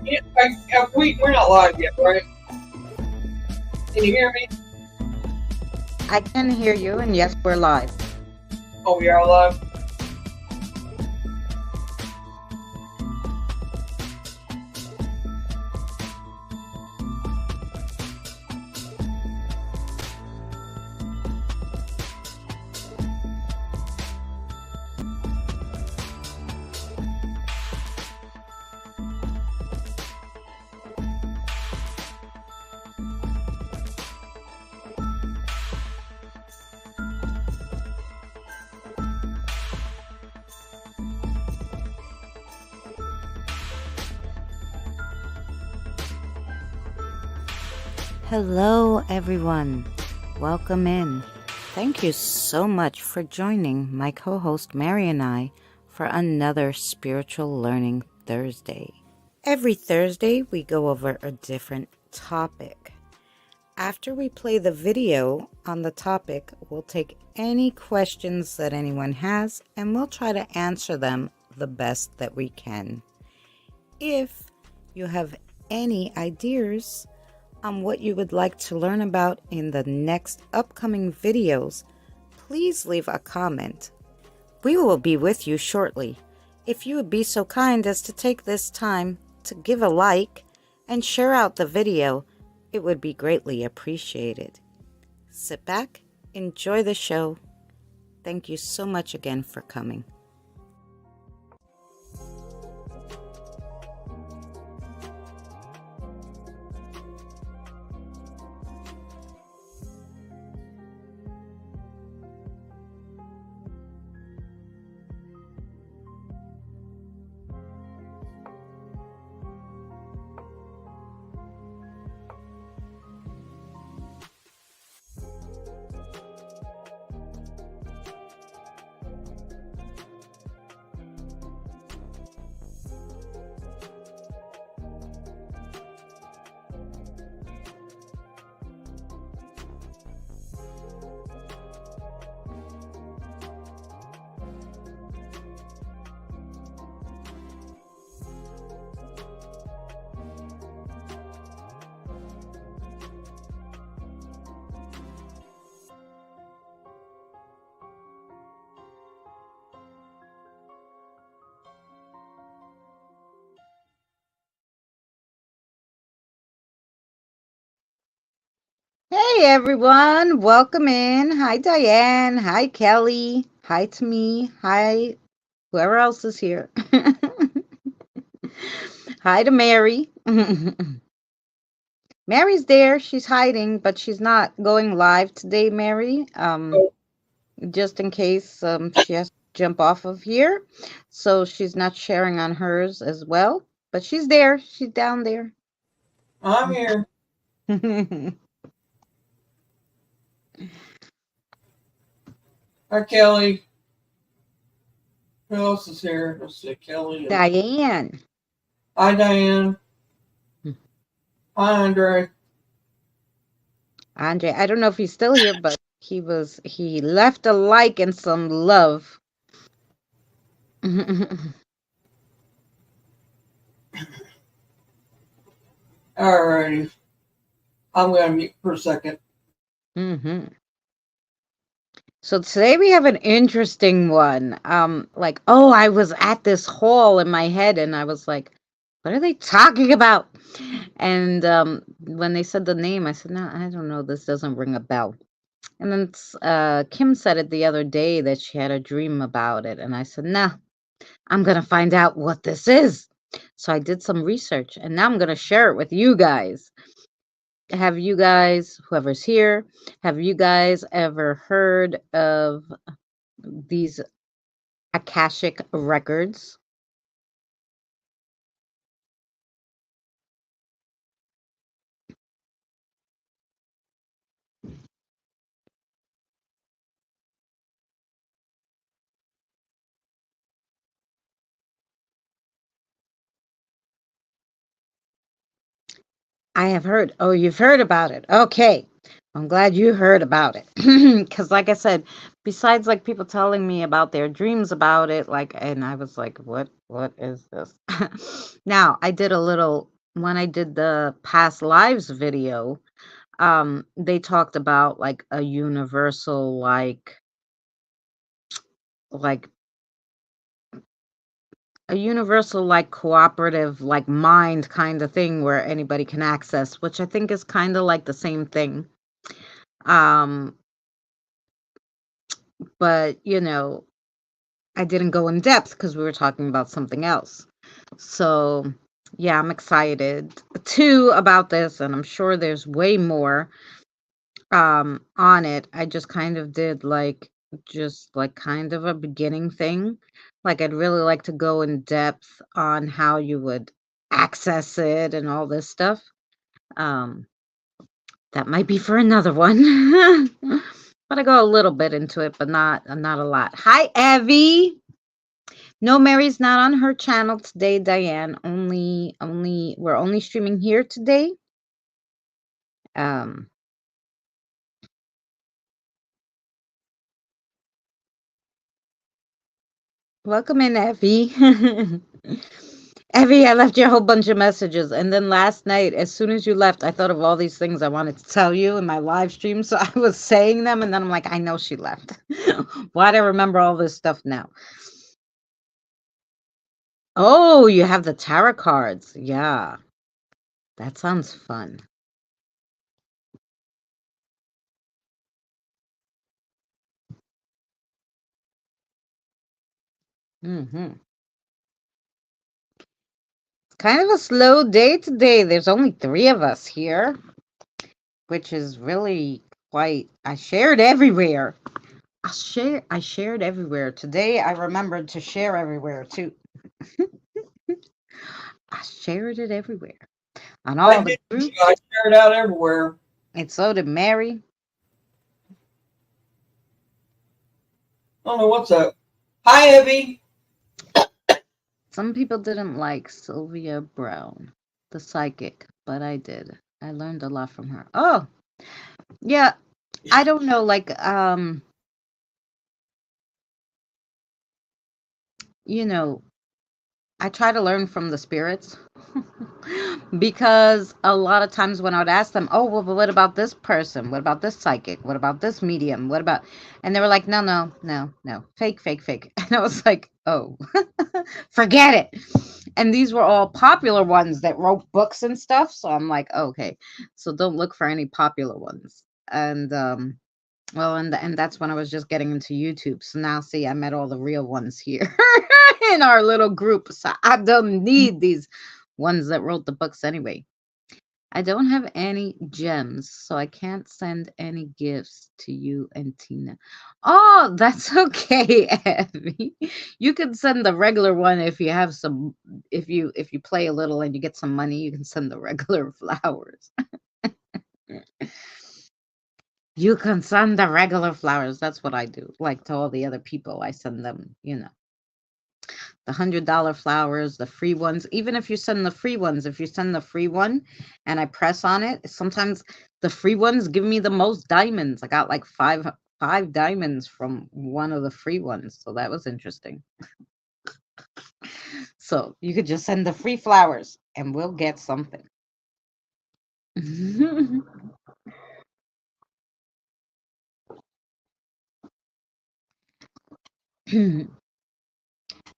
Yeah, we're not live yet, right? Can you hear me? I can hear you, and yes, we're live. Oh, we are live. Hello, everyone. Welcome in. Thank you so much for joining my co host Mary and I for another Spiritual Learning Thursday. Every Thursday, we go over a different topic. After we play the video on the topic, we'll take any questions that anyone has and we'll try to answer them the best that we can. If you have any ideas on what you would like to learn about in the next upcoming videos, please leave a comment. We will be with you shortly. If you would be so kind as to take this time to give a like and share out the video, it would be greatly appreciated. Sit back, enjoy the show. Thank you so much again for coming. Hey everyone, welcome in. Hi Diane, hi Kelly, hi to me, hi whoever else is here. Hi to Mary. Mary's there, she's hiding, but she's not going live today, Mary. Oh, Just in case she has to jump off of here. So she's not sharing on hers as well, but she's there, she's down there. I'm here. Hi, Kelly. Who else is here? Let's see, Kelly. Diane. Hi, Diane. Hi, Andre. Andre, I don't know if he's still here, but he left a like and some love. Alrighty. I'm going to mute for a second. So today we have an interesting one. I was at this hall in my head and I was like, what are they talking about? And when they said the name, I said, no, I don't know. This doesn't ring a bell. And then Kim said it the other day that she had a dream about it. And I said, nah, I'm going to find out what this is. So I did some research and now I'm going to share it with you guys. Have you guys, whoever's here, have you guys ever heard of these Akashic Records? I have heard. Oh, you've heard about it. Okay. I'm glad you heard about it. Because, like I said, besides like people telling me about their dreams about it, and I was like, what is this? Now, I did a little when I did the past lives video, they talked about like a universal like like cooperative like mind kind of thing where anybody can access, which I think is kind of like the same thing. Um, but I didn't go in depth because we were talking about something else. So, yeah, I'm excited too about this, and I'm sure there's way more on it. I just kind of did just like kind of a beginning thing. Like I'd really like to go in depth on how you would access it and all this stuff. Um, that might be for another one. But I go a little bit into it, but not a lot. Hi, Evie. No, Mary's not on her channel today, Diane. We're only streaming here today. Um, Welcome in, Evie. Evie, I left you a whole bunch of messages, and then last night, as soon as you left, I thought of all these things I wanted to tell you in my live stream, so I was saying them, and then I'm like, I know she left. Why'd I remember all this stuff now? Oh, you have the tarot cards. Yeah, that sounds fun. Mm-hmm. Kind of a slow day today. There's only 3 of us here, which is really quite. I shared everywhere. I shared everywhere. Today I remembered to share everywhere too. I shared it everywhere. On I all the did. groups. I shared out everywhere. And so did Mary. I don't know what's up. Hi, Evie. Some people didn't like Sylvia Brown, the psychic, but I did. I learned a lot from her. Oh, yeah. I don't know, you know, I try to learn from the spirits because a lot of times when I would ask them, oh, well, but what about this person? What about this psychic? What about this medium? What about, and they were like, no, no, no, no, fake, fake, fake. And I was like, oh, forget it. And these were all popular ones that wrote books and stuff. So I'm like, okay, so don't look for any popular ones. And, well, and that's when I was just getting into YouTube. So now, see, I met all the real ones here in our little group. So I don't need these ones that wrote the books anyway. I don't have any gems, so I can't send any gifts to you and Tina. Oh, that's okay, Abby. You can send the regular one if you have some. If you play a little and you get some money, you can send the regular flowers. You can send the regular flowers. That's what I do. Like to all the other people, I send them, the $100 flowers, the free ones. Even if you send the free ones, if you send the free one and I press on it, sometimes the free ones give me the most diamonds. I got like five diamonds from one of the free ones. So that was interesting. So you could just send the free flowers and we'll get something.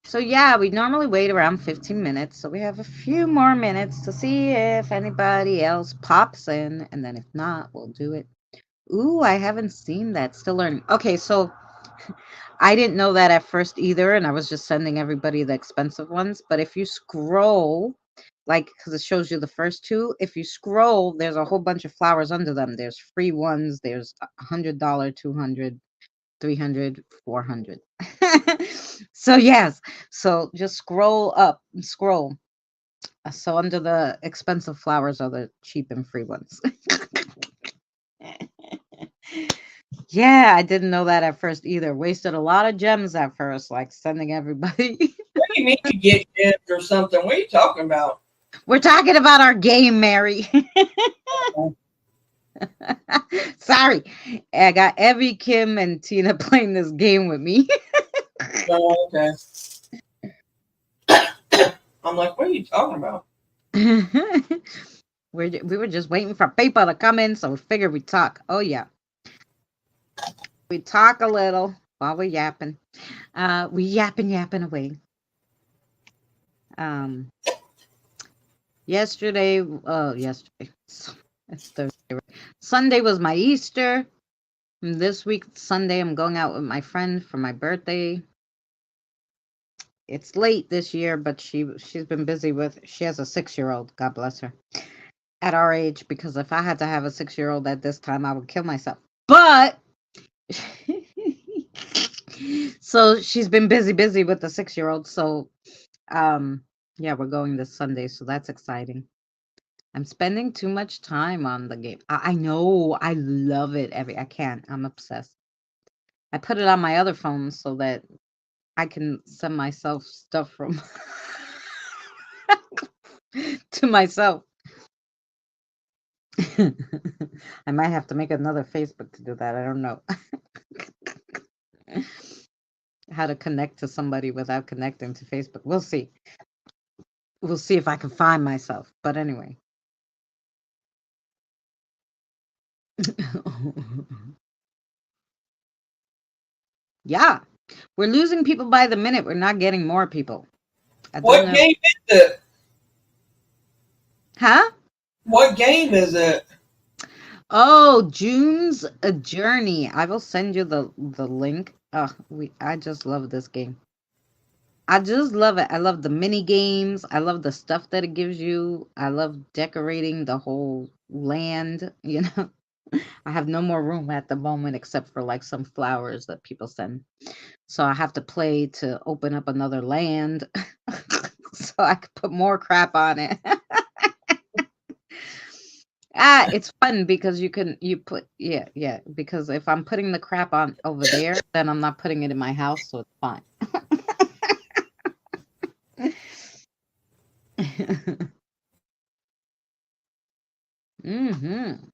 So yeah, we normally wait around 15 minutes. So we have a few more minutes to see if anybody else pops in. And then if not, we'll do it. Ooh, I haven't seen that. Still learning. Okay, so I didn't know that at first either. And I was just sending everybody the expensive ones. But if you scroll, because it shows you the first 2, if you scroll, there's a whole bunch of flowers under them. There's free ones. There's $100, 200, 300, 400. So yes, so just scroll up, scroll. So under the expensive flowers are the cheap and free ones. Yeah, I didn't know that at first either. Wasted a lot of gems at first, like sending everybody. What do you mean you get gems or something? What are you talking about? We're talking about our game, Mary. Sorry, I got Evie, Kim, and Tina playing this game with me. Oh, okay. I'm like, what are you talking about? We were just waiting for people to come in, so we figured we'd talk. Oh yeah, we talk a little while we're yapping. We yapping away. Um, yesterday, it's Thursday. Right? Sunday was my Easter. And this week, Sunday, I'm going out with my friend for my birthday. It's late this year, but she's been busy with. She has a 6-year-old. God bless her. At our age, because if I had to have a 6-year-old at this time, I would kill myself. But so she's been busy with the 6-year-old. So yeah, we're going this Sunday, so that's exciting. I'm spending too much time on the game. I know, I love it. I can't. I'm obsessed. I put it on my other phone so that I can send myself stuff from to myself. I might have to make another Facebook to do that. I don't know how to connect to somebody without connecting to Facebook. We'll see. We'll see if I can find myself. But anyway. Yeah. We're losing people by the minute. We're not getting more people. I don't What know. game is it? Huh? What game is it? Oh, June's a Journey. I will send you the link. I just love this game. I just love it. I love the mini games. I love the stuff that it gives you. I love decorating the whole land, you know. I have no more room at the moment except for like some flowers that people send. So I have to play to open up another land so I could put more crap on it. It's fun because you put yeah, because if I'm putting the crap on over there, then I'm not putting it in my house, so it's fine. Mhm.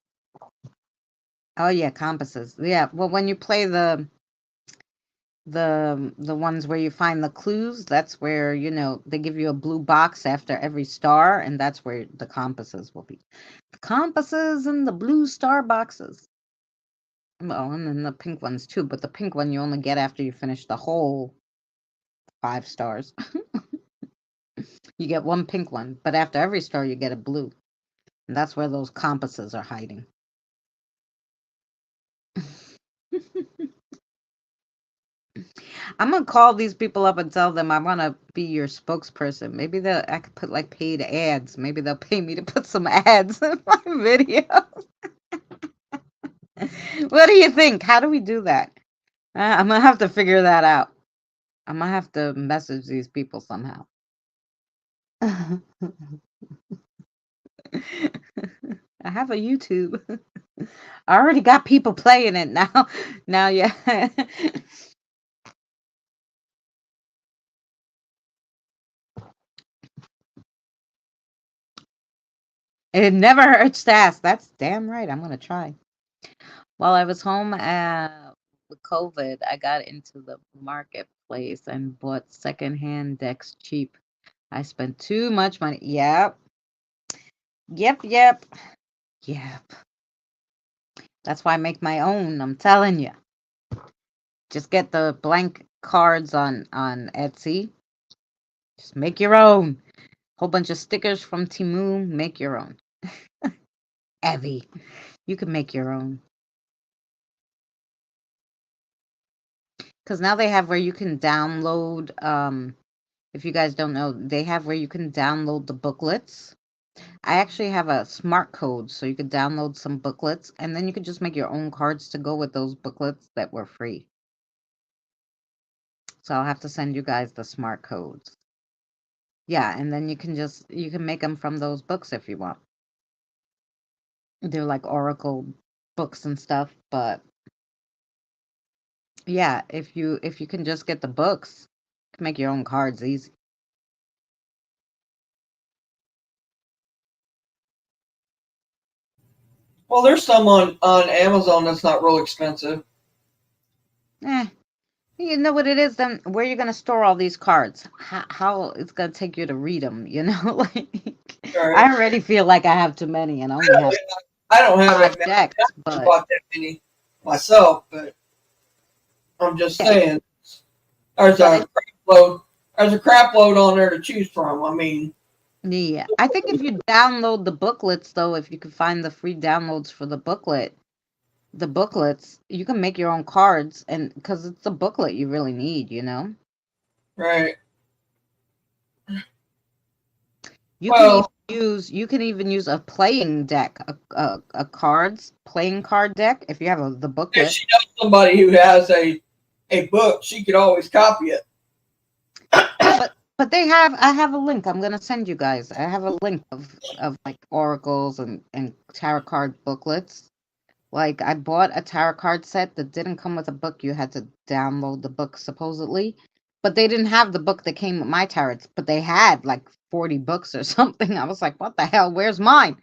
Oh yeah, compasses. Yeah, well when you play the ones where you find the clues, that's where, they give you a blue box after every star, and that's where the compasses will be. The compasses and the blue star boxes. Well, and then the pink ones too, but the pink one you only get after you finish the whole 5 stars. You get one pink one, but after every star you get a blue. And that's where those compasses are hiding. I'm gonna call these people up and tell them I want to be your spokesperson. Maybe I could put like paid ads. Maybe they'll pay me to put some ads in my video. What do you think? How do we do that? I'm gonna have to figure that out. I'm gonna have to message these people somehow. I have a YouTube. I already got people playing it now. Now, yeah. It never hurts to ask. That's damn right. I'm gonna try. While I was home with COVID, I got into the marketplace and bought secondhand decks cheap. I spent too much money. Yep. Yep. Yep. That's why I make my own. I'm telling you. Just get the blank cards on Etsy. Just make your own. Whole bunch of stickers from Timu. Make your own. Evie, you can make your own. Because now they have where you can download. If you guys don't know, they have where you can download the booklets. I actually have a smart code, so you could download some booklets, and then you could just make your own cards to go with those booklets that were free. So I'll have to send you guys the smart codes. Yeah, and then you can make them from those books if you want. They're like Oracle books and stuff, but yeah, if you can just get the books, you can make your own cards easy. Well, there's some on Amazon that's not real expensive. Eh, You know what it is then? Where you're gonna store all these cards? How it's gonna take you to read them? You know, like Right. I already feel like I have too many, and I only have I don't have five that many. I decks. haven't But bought that many myself, but I'm just yeah, saying there's but a crap load. There's a crap load on there to choose from. I mean, yeah, I think if you download the booklets, though, if you can find the free downloads for the booklets, you can make your own cards, and because it's a booklet you really need, you know. right. You can even Well, use a playing deck, a cards playing card deck if you have the if booklet. she knows somebody who has a book, she could always copy it. Yeah, but they have I have a link. I'm gonna send you guys. I have a link of like oracles and tarot card booklets. Like I bought a tarot card set that didn't come with a book. You had to download the book supposedly, but they didn't have the book that came with my tarots. But they had like 40 books or something. I was like, what the hell? Where's mine?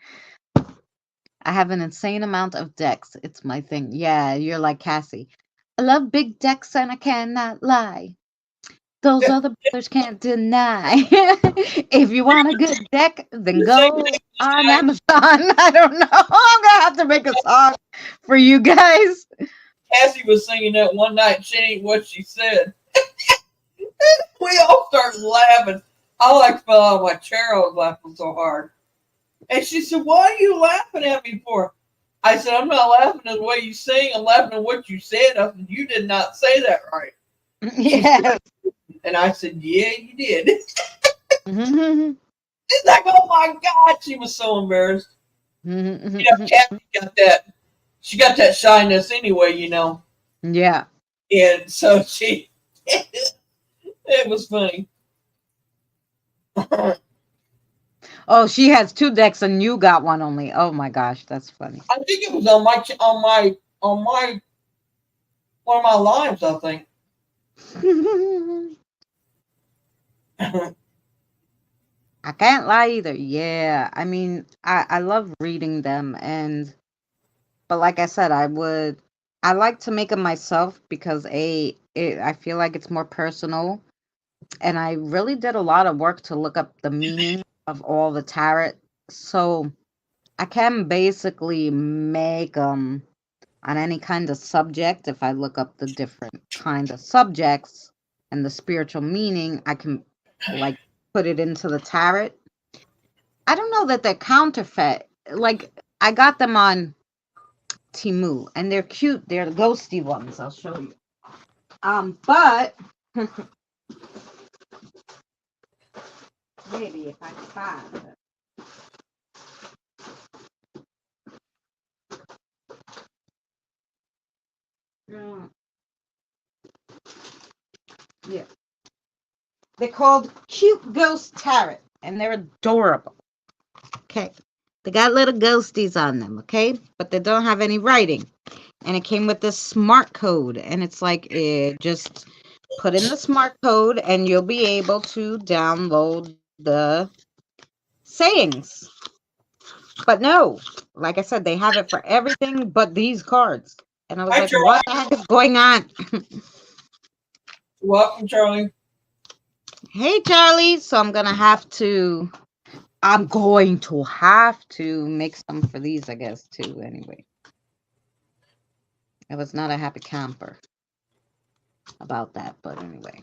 I have an insane amount of decks. It's my thing. Yeah, you're like Cassie. I love big decks and I cannot lie. Those other brothers can't deny. If you want a good deck, then The same go thing on I, Amazon. I don't know. I'm gonna have to make a song for you guys. Cassie was singing that one night. She ain't what she said. We all started laughing. I like fell out of my chair. I was laughing so hard. And she said, "Why are you laughing at me for?" I said, "I'm not laughing at the way you sing. I'm laughing at what you said." I said, "You did not say that right." She said, Yes. and I said, "Yeah, you did." Mhm. She's like, "Oh my God." She was so embarrassed. Kathy got that. She got that shyness anyway, you know. Yeah. And so she, it was funny. I Oh, she has two decks and you got one only. Oh my gosh, that's funny. think it was on my one of my lives. I think. I can't lie either. Yeah. I mean, I love reading them but like I said, I like to make them myself because I feel like it's more personal, and I really did a lot of work to look up the meaning of all the tarot, so I can basically make them on any kind of subject. If I look up the different kind of subjects and the spiritual meaning, I can like put it into the tarot. I don't know that they're counterfeit. Like I got them on Timu, and they're cute. They're the ghosty ones. I'll show you. But maybe if I can find it. Mm, yeah, they're called Cute Ghost Tarot, and they're adorable. Okay, they got little ghosties on them. Okay, but they don't have any writing, and it came with this smart code, and it's like just put in the smart code, and you'll be able to download the sayings. But no, like I said, they have it for everything but these cards. And I was Hi, like, what Charlie. the heck is going on? Welcome, Charlie. Hey, Charlie. So I'm going to have to make some for these, I guess, too, anyway. I was not a happy camper about that, but anyway.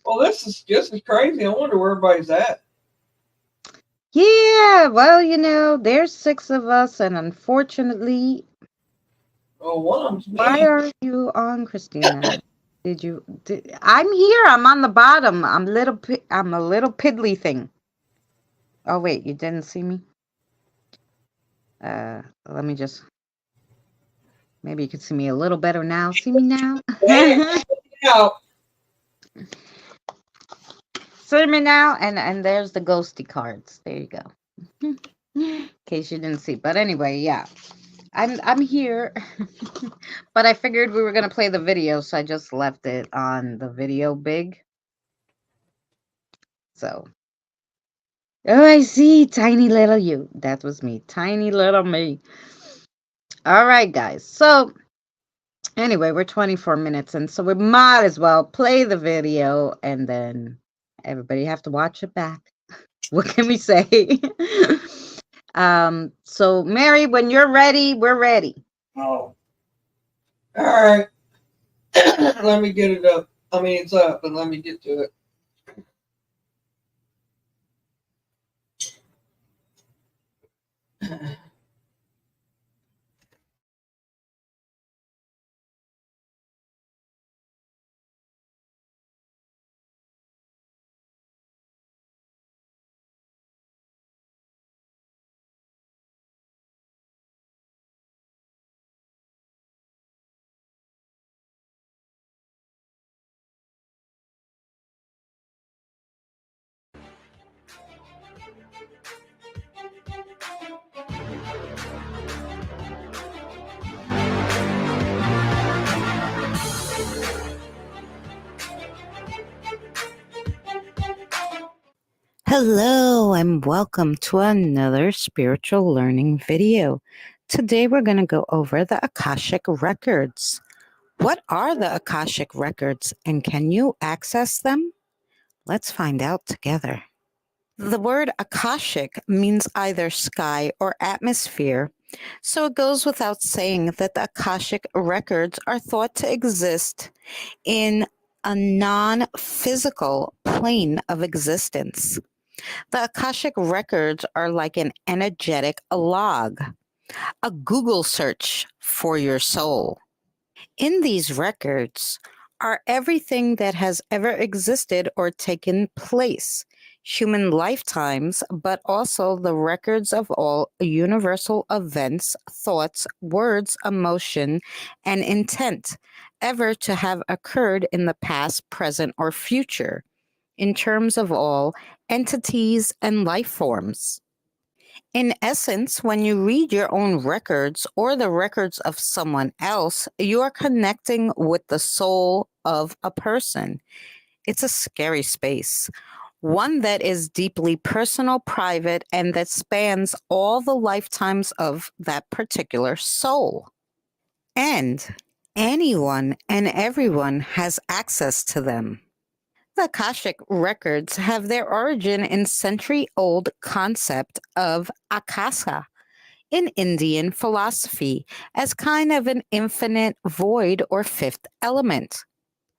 Well, this is crazy. I wonder where everybody's at. Yeah, well, there's six of us, and unfortunately, Oh, one of them's why me. are you on, Christina? I'm here. I'm on the bottom. I'm a little piddly thing. Oh wait, you didn't see me? Let me just maybe you can see me a little better now. See me now? Hey, out. See me now? And there's the ghosty cards. There you go. In case you didn't see. But anyway, yeah. I'm here. But I figured we were gonna play the video, so I just left it on the video big. So oh, I see. Tiny little you. That was me. Tiny little me. All right, guys. So Anyway, we're 24 minutes in, so we might as well play the video and then everybody have to watch it back. What can we say? So Mary, when you're ready, we're ready. Oh. All right. Let me get it up. I mean, it's up, and let me get to it. Hello and welcome to another spiritual learning video. Today we're going to go over the Akashic Records. What are the Akashic Records and can you access them? Let's find out together. The word Akashic means either sky or atmosphere, so it goes without saying that the Akashic Records are thought to exist in a non-physical plane of existence. The Akashic Records are like an energetic log, a Google search for your soul. In these records are everything that has ever existed or taken place, human lifetimes, but also the records of all universal events, thoughts, words, emotion, and intent ever to have occurred in the past, present, or future, in terms of all entities and life forms. In essence, when you read your own records or the records of someone else, you are connecting with the soul of a person. It's a scary space, one that is deeply personal, private, and that spans all the lifetimes of that particular soul. And anyone and everyone has access to them. The Akashic records have their origin in century-old concept of Akasa in Indian philosophy as kind of an infinite void or fifth element.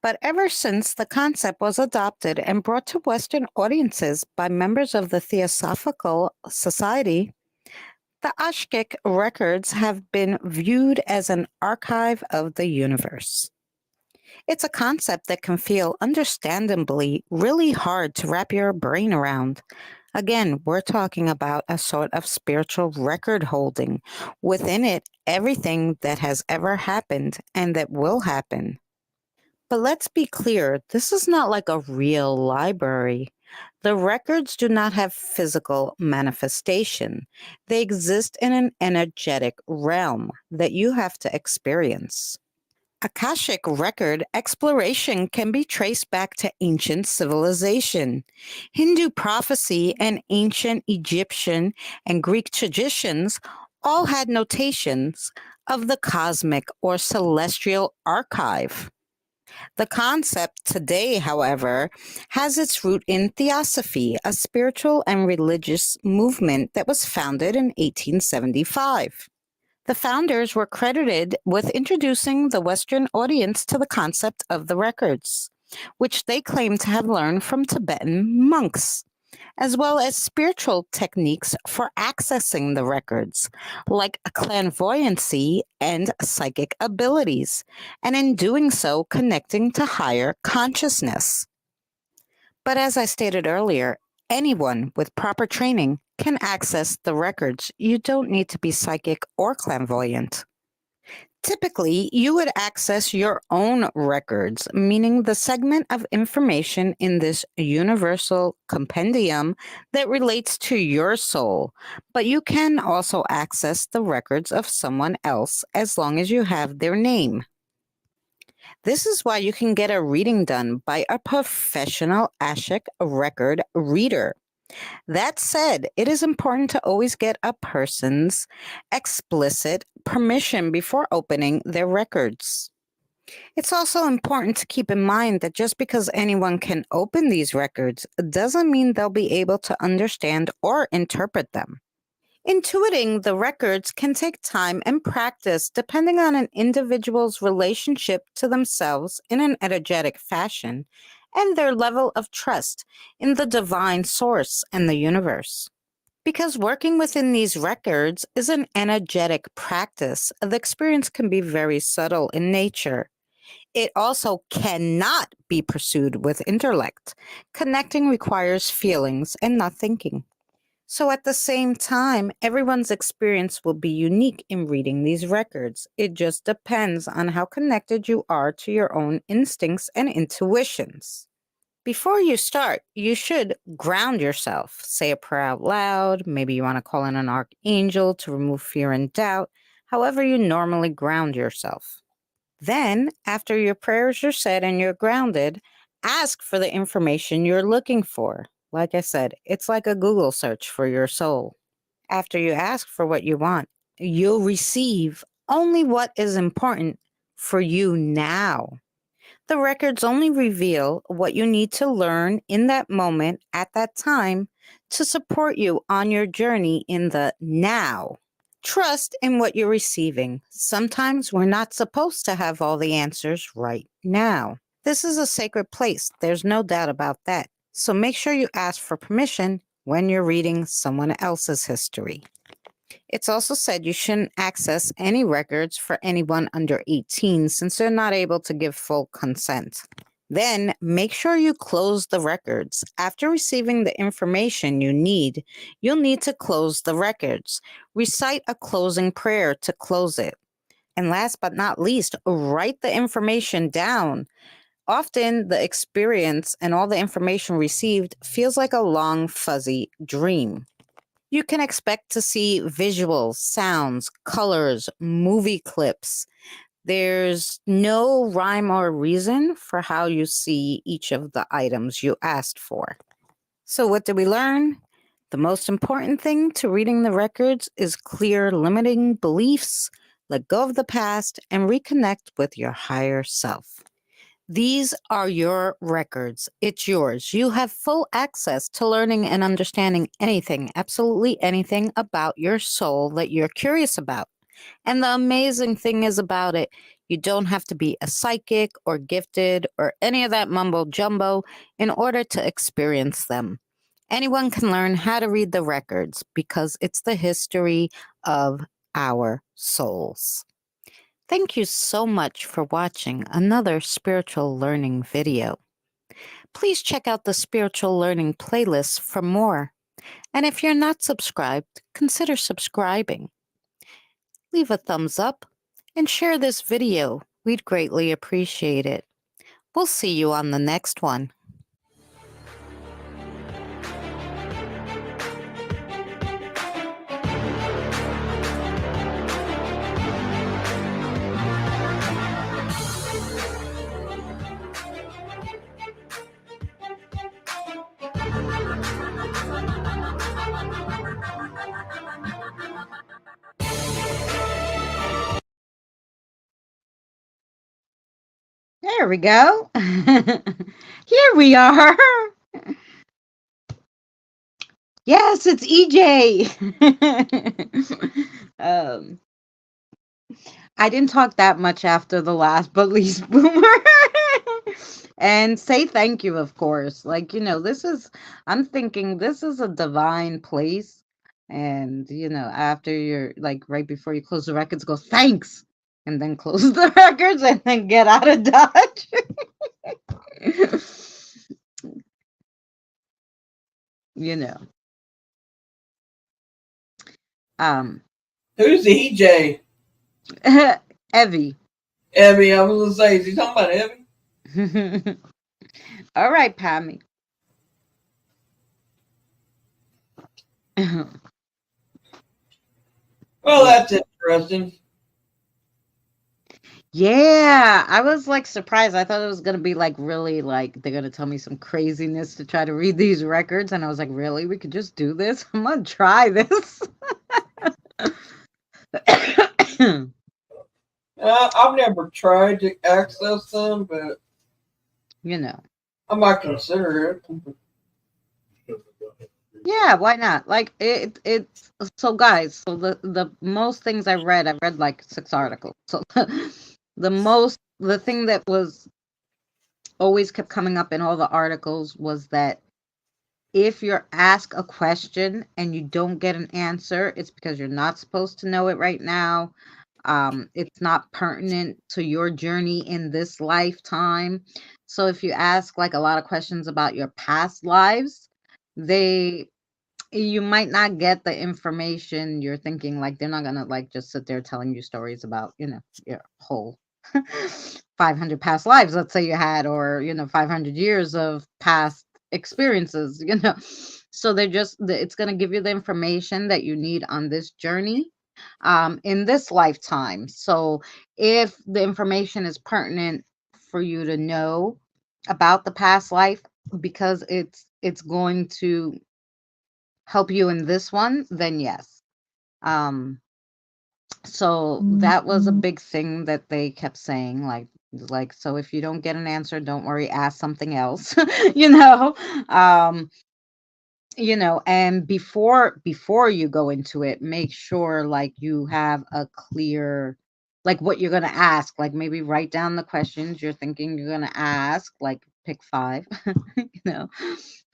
But ever since the concept was adopted and brought to Western audiences by members of the Theosophical Society, the Akashic records have been viewed as an archive of the universe. It's a concept that can feel understandably really hard to wrap your brain around. Again, we're talking about a sort of spiritual record holding. Within it, everything that has ever happened and that will happen. But let's be clear, this is not like a real library. The records do not have physical manifestation. They exist in an energetic realm that you have to experience. Akashic record exploration can be traced back to ancient civilization. Hindu prophecy and ancient Egyptian and Greek traditions all had notations of the cosmic or celestial archive. The concept today, however, has its root in Theosophy, a spiritual and religious movement that was founded in 1875. The founders were credited with introducing the Western audience to the concept of the records, which they claim to have learned from Tibetan monks, as well as spiritual techniques for accessing the records, like clairvoyancy and psychic abilities, and in doing so, connecting to higher consciousness. But as I stated earlier, anyone with proper training can access the records. You don't need to be psychic or clairvoyant. Typically, you would access your own records, meaning the segment of information in this universal compendium that relates to your soul. But you can also access the records of someone else as long as you have their name. This is why you can get a reading done by a professional Akashic record reader. That said, it is important to always get a person's explicit permission before opening their records. It's also important to keep in mind that just because anyone can open these records doesn't mean they'll be able to understand or interpret them. Intuiting the records can take time and practice depending on an individual's relationship to themselves in an energetic fashion and their level of trust in the divine source and the universe. Because working within these records is an energetic practice, the experience can be very subtle in nature. It also cannot be pursued with intellect. Connecting requires feelings and not thinking. So at the same time, everyone's experience will be unique in reading these records. It just depends on how connected you are to your own instincts and intuitions. Before you start, you should ground yourself. Say a prayer out loud. Maybe you want to call in an archangel to remove fear and doubt. However, you normally ground yourself. Then, after your prayers are said and you're grounded, ask for the information you're looking for. Like I said, it's like a Google search for your soul. After you ask for what you want, you'll receive only what is important for you now. The records only reveal what you need to learn in that moment at that time to support you on your journey in the now. Trust in what you're receiving. Sometimes we're not supposed to have all the answers right now. This is a sacred place. There's no doubt about that. So make sure you ask for permission when you're reading someone else's history. It's also said you shouldn't access any records for anyone under 18 since they're not able to give full consent. Then make sure you close the records. After receiving the information you need, you'll need to close the records. Recite a closing prayer to close it. And last but not least, write the information down. Often the experience and all the information received feels like a long, fuzzy dream. You can expect to see visuals, sounds, colors, movie clips. There's no rhyme or reason for how you see each of the items you asked for. So, what did we learn? The most important thing to reading the records is clear limiting beliefs, let go of the past, and reconnect with your higher self. These are your records. It's yours. You have full access to learning and understanding anything, absolutely anything about your soul that you're curious about. And the amazing thing is about it, you don't have to be a psychic or gifted or any of that mumbo jumbo in order to experience them. Anyone can learn how to read the records because it's the history of our souls. Thank you so much for watching another spiritual learning video. Please check out the spiritual learning playlist for more. And if you're not subscribed, consider subscribing. Leave a thumbs up and share this video. We'd greatly appreciate it. We'll see you on the next one. There we go. Here we are. Yes, it's EJ. I didn't talk that much after the last but least boomer. And say thank you, of course. Like, I'm thinking this is a divine place. And, after you're like right before you close the records, go thanks. And then close the records and then get out of Dodge. you know. Who's EJ? Evie. Evie, I was gonna say, is he talking about Evie? All right, Pammy. Well, that's interesting. Yeah, I was like surprised. I thought it was gonna be like really like they're gonna tell me some craziness to try to read these records, and I was like, really? We could just do this? I'm gonna try this. I've never tried to access them, but You know. I might consider it. Yeah, why not? Like it's so guys, so the most things I read like 6 articles. So the thing that was always kept coming up in all the articles was that if you're asked a question and you don't get an answer, it's because you're not supposed to know it right now. It's not pertinent to your journey in this lifetime. So if you ask like a lot of questions about your past lives, they you might not get the information you're thinking. Like they're not gonna like just sit there telling you stories about your whole 500 past lives, let's say you had, or 500 years of past experiences. So it's going to give you the information that you need on this journey in this lifetime. So if the information is pertinent for you to know about the past life, because it's going to help you in this one, then yes. So that was a big thing that they kept saying, like so if you don't get an answer, don't worry, ask something else. you know um and before you go into it, make sure like you have a clear, like what you're going to ask. Like maybe write down the questions you're thinking you're going to ask, like pick five, you know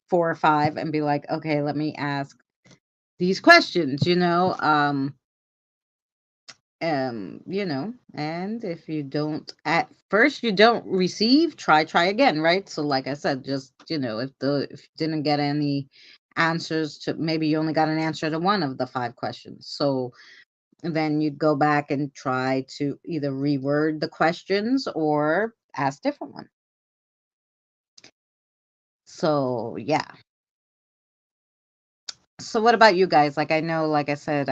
4 or 5, and be like, okay, let me ask these questions. And if you don't at first you don't receive, try again, right? So like I said, just if you didn't get any answers to, maybe you only got an answer to one of the 5 questions, so then you'd go back and try to either reword the questions or ask different one. So yeah. So what about you guys? Like I know, like I said,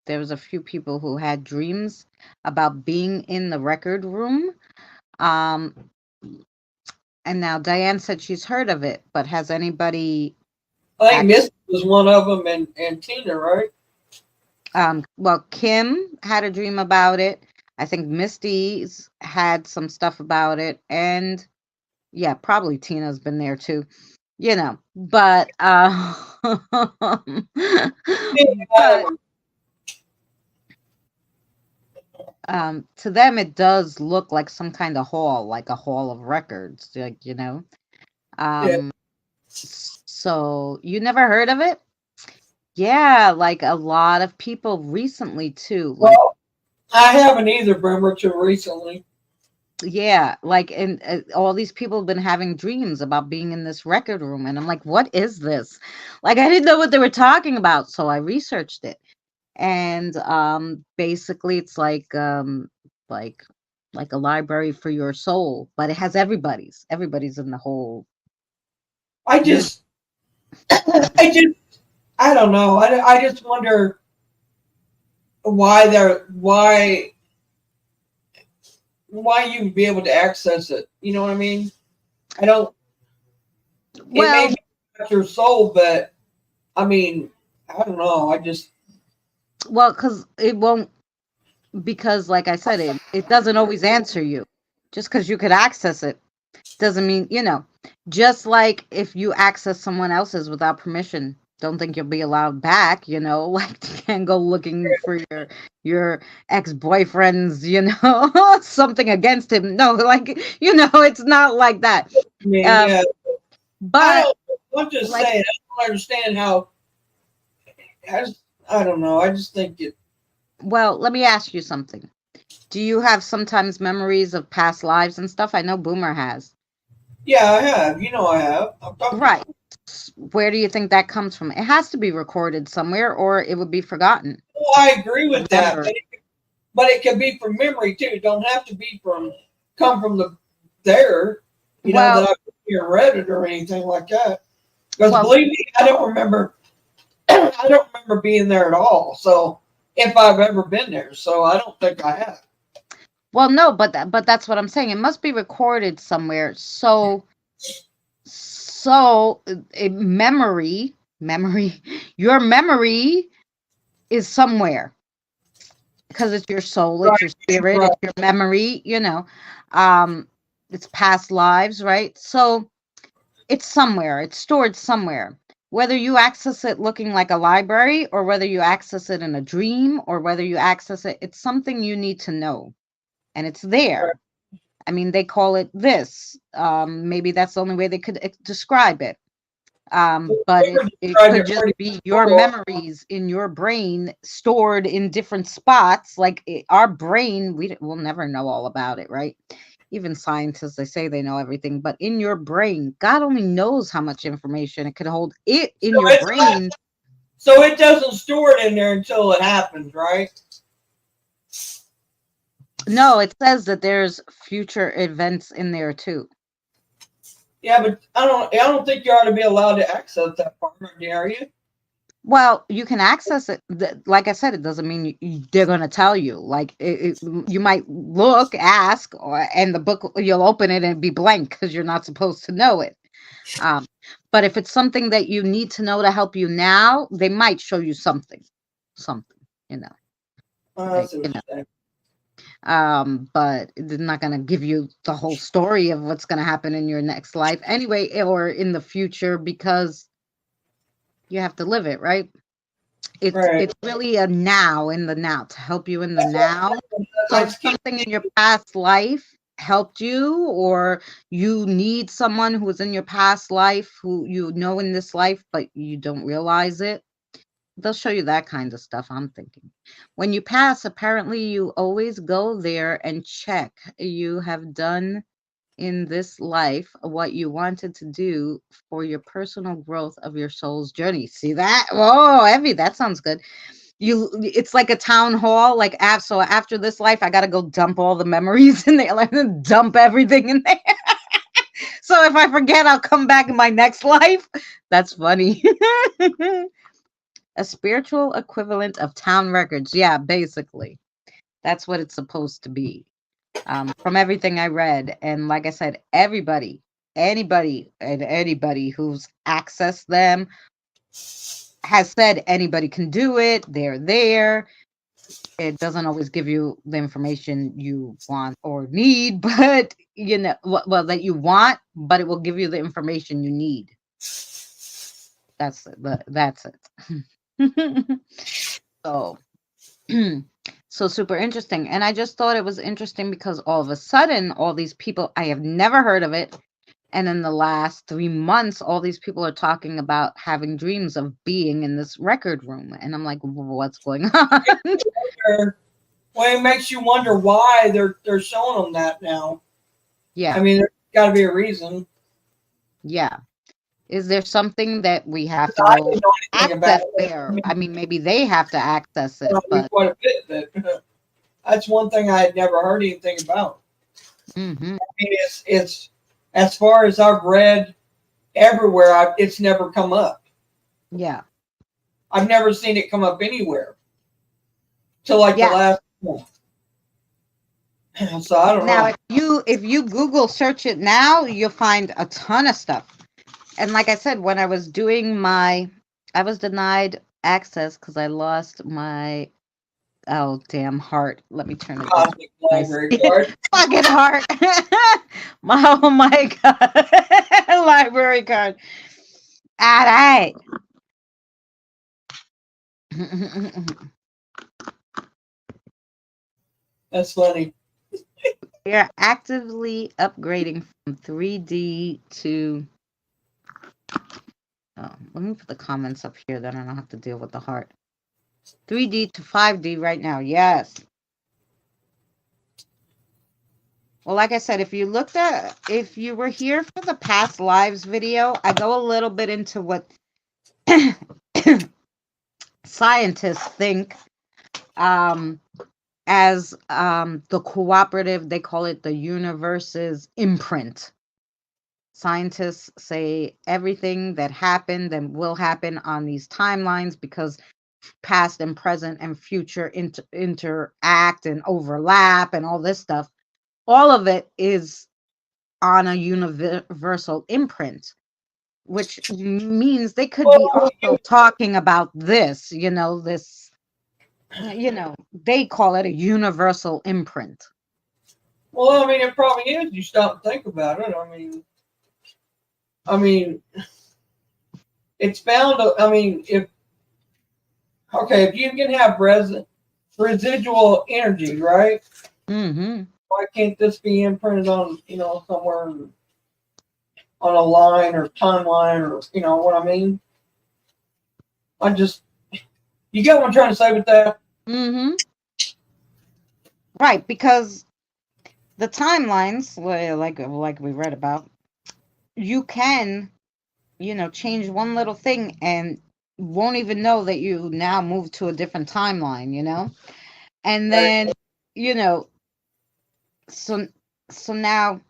there was a few people who had dreams about being in the record room. um And now Diane said she's heard of it, but has anybody I think actually? Misty was one of them, and Tina, right? Well, Kim had a dream about it. I think Misty's had some stuff about it, and yeah, probably Tina's been there too. But but to them it does look like some kind of hall, like a hall of records, Yeah. Um, so you never heard of it? Yeah, like a lot of people recently too. Like, Well, I haven't either, Brimmer, till recently. yeah, like, and all these people have been having dreams about being in this record room, and I'm like, what is this? Like, I didn't know what they were talking about, so I researched it, and basically, it's like like a library for your soul, but it has everybody's in the whole. I You just, I just, I don't know. I just wonder why you'd be able to access it. You know what I mean? I don't. It may Well, be about your soul, but I mean, I don't know. I just. because it won't. Because like I said, it doesn't always answer you. Just because you could access it doesn't mean, just like if you access someone else's without permission, don't think you'll be allowed back. Like you can't go looking for your ex-boyfriend's, something against him. No, like, it's not like that. I mean, um yeah. I but don't. I'm just like, saying. I don't understand how. I don't know. I just think it. well, let me ask you something. Do you have sometimes memories of past lives and stuff? I know Boomer has. Yeah, I have. You know, I have. I've talked to. Right. Where do you think that comes from? It has to be recorded somewhere or it would be forgotten. Well, I agree with that, Remember. but it can be from memory too. It don't have to be come from the there. You know Well, that I here read it or anything like that. Because well, believe me, I don't remember. I don't remember being there at all. So if I've ever been there, so I don't think I have. no, but that's what I'm saying. It must be recorded somewhere. So memory, your memory is somewhere. because it's your soul, Right. it's your spirit, Right. it's your memory, um, it's past lives, right? So it's somewhere, it's stored somewhere. Whether you access it looking like a library, or whether you access it in a dream, or whether you access it, it's something you need to know. And it's Right. there. I mean, they call it this. Maybe that's the only way they could describe it. But They would it describe could it just pretty be your cool. memories in your brain stored in different spots. Like our brain, we'll never know all about it, right? Even scientists, they say they know everything, but in your brain, God only knows how much information it could hold. It So in your it's not, brain. so it doesn't store it in there until it happens, right? No, it says that there's future events in there too. Yeah, but I don't think you ought to be allowed to access that part, are you? Well, you can access it. Like I said, it doesn't mean they're going to tell you. Like you might look, ask, and the book, you'll open it and be blank because you're not supposed to know it. Um, but if it's something that you need to know to help you now, they might show you something, you know, I see you what know. you're saying. But they're not going to give you the whole story of what's going to happen in your next life anyway, or in the future, because you have to live it, right? Right. It's really a now, in the now, to help you in the That's what now. So if I keep. something in your past life helped you, or you need someone who was in your past life who you know in this life but you don't realize it, they'll show you that kind of stuff. I'm thinking when you pass, apparently you always go there and check you have done in this life what you wanted to do for your personal growth of your soul's journey. See that? Oh, Evie, that sounds good. It's like a town hall. Like, so after this life, I gotta go dump all the memories in there, like dump everything in there. So if I forget, I'll come back in my next life. That's funny. A spiritual equivalent of town records. Yeah, basically. That's what it's supposed to be. From everything I read. And like I said, anybody who's accessed them has said anybody can do it. They're there. It doesn't always give you the information you want or need, but well, that you want, but it will give you the information you need. That's it. That's it. So, so super interesting. And I just thought it was interesting because all of a sudden, all these people, I have never heard of it. And in the last 3 months, all these people are talking about having dreams of being in this record room. And I'm like, what's going on? Well, it makes you wonder why they're showing them that now. I Yeah. mean, there's got to be a reason. Yeah. Is there something that we have to I go didn't know anything about access it. I there? mean, I mean, maybe they have to access it, I but quite a bit, but that's one thing I had never heard anything about. hmm I mean, it's as far as I've read everywhere, it's never come up. yeah. I've never seen it come up anywhere till like the Yeah. last one. So I don't Now, know. if you Google search it now, you'll find a ton of stuff. And like I said, when I was doing I was denied access because I lost my, oh damn, heart. Let me turn it down. Cosmic I library see it. card. Fucking heart. Oh my god. Library card. All right. That's funny. We are actively upgrading from 3D to. Oh, let me put the comments up here, then I don't have to deal with the heart. 3D to 5D right now. Yes. Well, like I said, if you were here for the past lives video, I go a little bit into what scientists think, um, as the cooperative, they call it the universe's imprint. Scientists say everything that happened and will happen on these timelines, because past and present and future interact and overlap and all this stuff, all of it is on a universal imprint, which means they could be Well, also talking about this, this. they call it a universal imprint. Well, I mean, it probably is. You stop and think about it. I mean, it's bound to. I mean, if you can have residual energy, right? Mm-hmm. Why can't this be imprinted on, somewhere on a line or timeline, or what I mean? I just, you get what I'm trying to say with that? Mm-hmm. Right, because the timelines, like we read about, you can, change one little thing and won't even know that you now moved to a different timeline. And Right. then, you know, so now,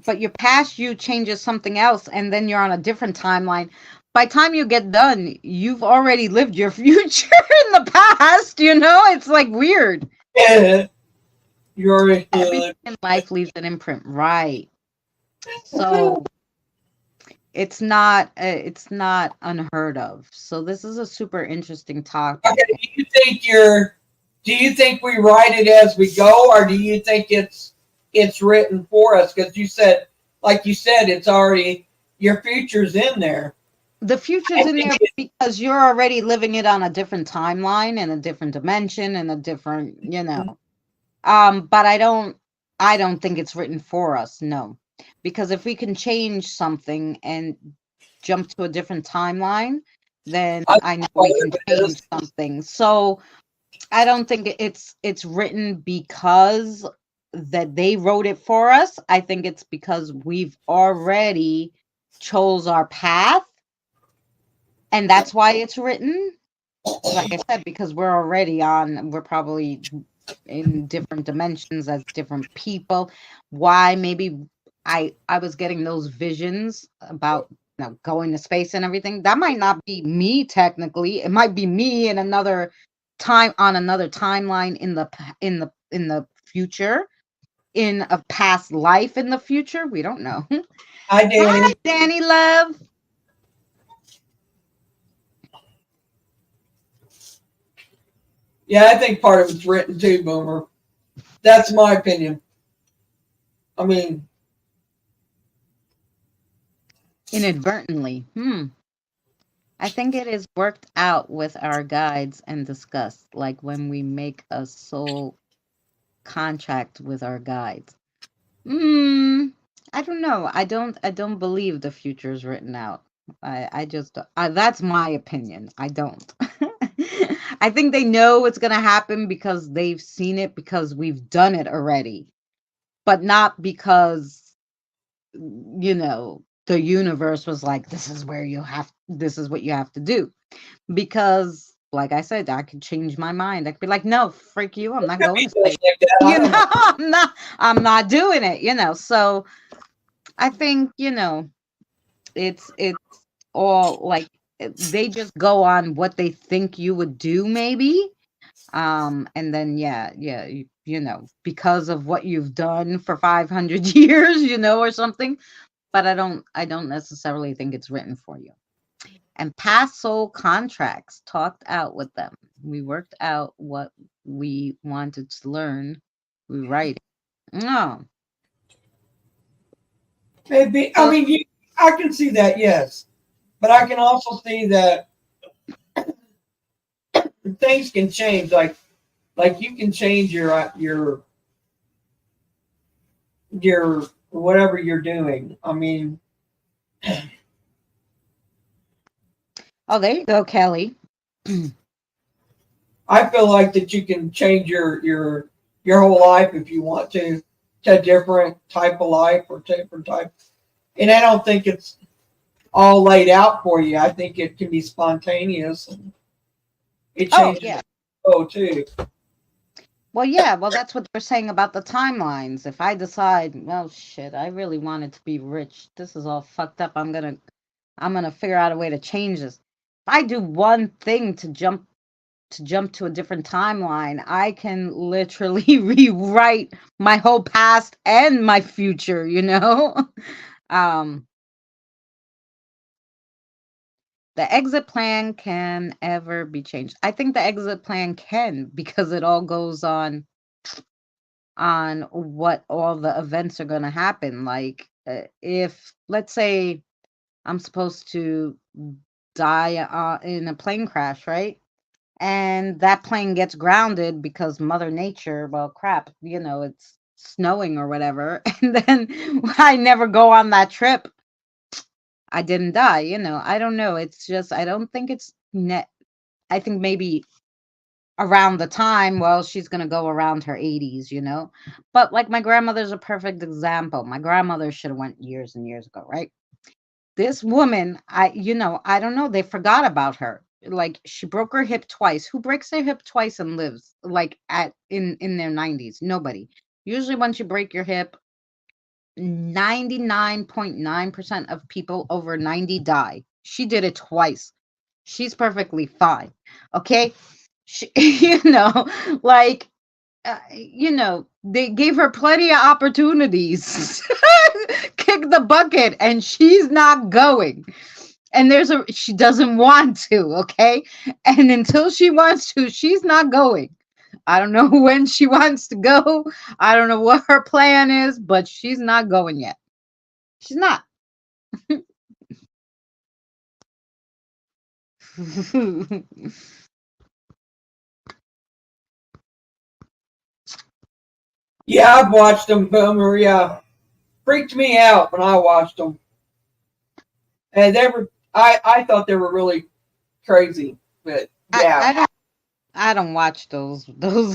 but your past you changes something else, and then you're on a different timeline. By the time you get done, you've already lived your future in the past. It's like weird. Yeah, you're already Everything good. in life leaves an imprint, right? So it's not unheard of. So this is a super interesting topic. Okay, do you think we write it as we go, or do you think it's written for us? Because like you said, it's already your future's in there. The future's I in think there because you're already living it on a different timeline and a different dimension and a different. But I don't think it's written for us, no. Because if we can change something and jump to a different timeline, then I I know part we can of it change is. something. So I don't think it's written because that they wrote it for us. I think it's because we've already chose our path, and that's why it's written. Like I said, because we're probably in different dimensions as different people. Why maybe I was getting those visions about going to space and everything. That might not be me technically. It might be me in another time on another timeline in the future, in a past life in the future. We don't know. Hi, Hi, Danny. Danny love. Yeah, I think part of it's written too, Boomer. That's my opinion. I mean, Inadvertently. I think it is worked out with our guides and discussed, like when we make a soul contract with our guides. Hmm. I don't know. I don't believe the future is written out. I just that's my opinion. I don't. I think they know it's gonna happen because they've seen it because we've done it already, but not because the universe was like, this is what you have to do. Because, like I said, I could change my mind. I could be like, no, freak you, I'm it not could going be to just space. like that. I don't know. I'm not doing it. So I think, it's all like they just go on what they think you would do, maybe. And then yeah, because of what you've done for 500 years, or something. But I don't necessarily think it's written for you. And past soul contracts, talked out with them. We worked out what we wanted to learn. We write it. No. Maybe. I So mean, I can see that, yes, but I can also see that things can change. Like you can change your whatever you're doing. I mean, oh, there you go, Kelly. I feel like that you can change your whole life if you want to a different type of life or different type. And I don't think it's all laid out for you. I think it can be spontaneous and it Oh changes yeah. too. Well, yeah, well, that's what they're saying about the timelines. If I decide, well, shit, I really wanted to be rich. This is all fucked up. I'm gonna figure out a way to change this. If I do one thing to a different timeline, I can literally rewrite my whole past and my future. um The exit plan can ever be changed. I think the exit plan can, because it all goes on what all the events are going to happen. Like if, let's say, I'm supposed to die in a plane crash, right? And that plane gets grounded because Mother Nature, well, crap, it's snowing or whatever. And then I never go on that trip. I didn't die, I don't know. It's just, I don't think it's net. I think maybe around the time, well, she's going to go around her 80s, but like my grandmother's a perfect example. My grandmother should have went years and years ago, right? This woman, I don't know, they forgot about her. Like, she broke her hip twice. Who breaks their hip twice and lives like at in their 90s? Nobody. Usually once you break your hip, 99.9% of people over 90 die. She did it twice. She's perfectly fine. Okay? She, like, they gave her plenty of opportunities. Kick the bucket, and she's not going. And she doesn't want to, okay? And until she wants to, she's not going. I don't know when she wants to go. I don't know what her plan is, but she's not going yet. She's not. Yeah, I've watched them, Boomer. Yeah, freaked me out when I watched them, and I thought they were really crazy, but yeah. I don't watch those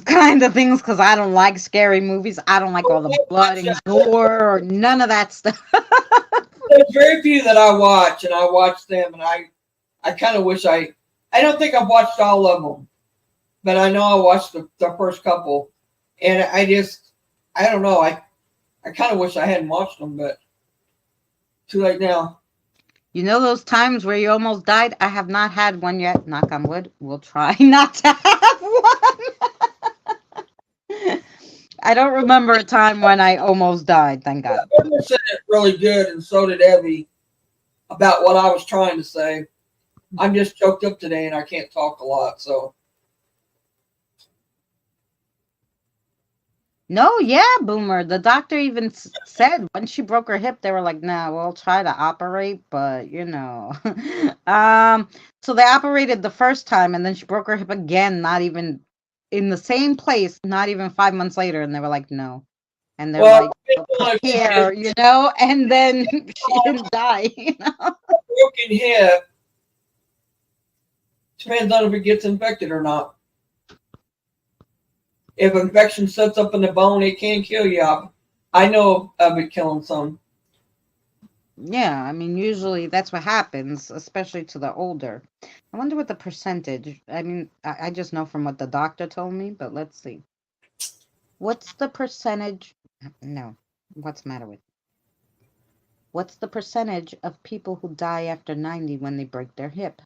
kind of things because I don't like scary movies. I don't like all the blood and gore or none of that stuff. There's very few that I watch, and I watch them, and I kind of wish I don't think I've watched all of them, but I know I watched the first couple, and I don't know, I kind of wish I hadn't watched them, but too late now. You know those times where you almost died? I have not had one yet. Knock on wood. We'll try not to have one. I don't remember a time when I almost died, thank God. I said it really good, and so did Evie, about what I was trying to say. I'm just choked up today, and I can't talk a lot, so. No, yeah, Boomer. The doctor even said when she broke her hip, they were like, "Nah, we'll try to operate, but so they operated the first time, and then she broke her hip again, not even in the same place, not even 5 months later, and they were like, no, and they're like, prepare, and then she didn't die. Broken hip depends on if it gets infected or not. If infection sets up in the bone, it can kill you. I know of it killing some. Yeah, I mean, usually that's what happens, especially to the older. I wonder what the percentage. I mean, I just know from what the doctor told me, but let's see. What's the percentage? No, what's the matter with? What's the percentage of people who die after 90 when they break their hip?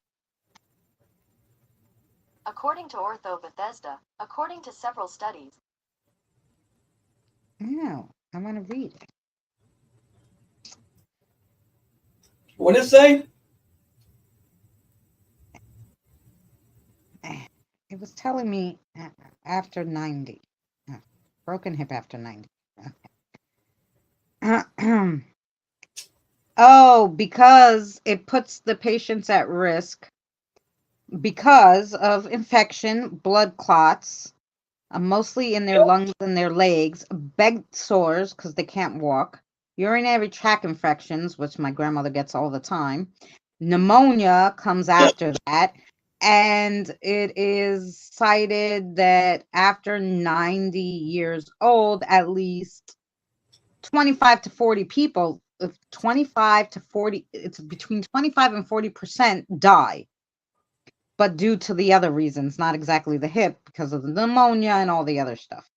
According to Ortho Bethesda, according to several studies. No, I want to read it. What did it say? It was telling me after 90. Broken hip after 90. Okay. Oh, because it puts the patients at risk because of infection, blood clots, mostly in their lungs and their legs, bed sores because they can't walk, urinary tract infections, which my grandmother gets all the time, pneumonia comes after that, and it is cited that after 90 years old, at least 25 to 40 people, 25 to 40, it's between 25 and 40% die, but due to the other reasons, not exactly the hip, because of the pneumonia and all the other stuff.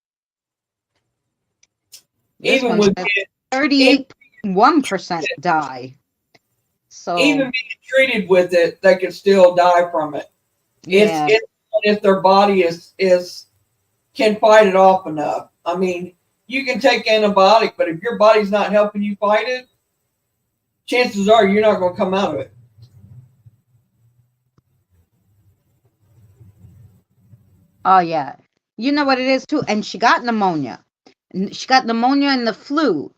This Even one with says 38.1% die. So even being treated with it, they could still die from it. Yeah. It's if their body is can fight it off enough. I mean, you can take antibiotic, but if your body's not helping you fight it, chances are you're not going to come out of it. Oh yeah. You know what it is too? And she got pneumonia. She got pneumonia and the flu.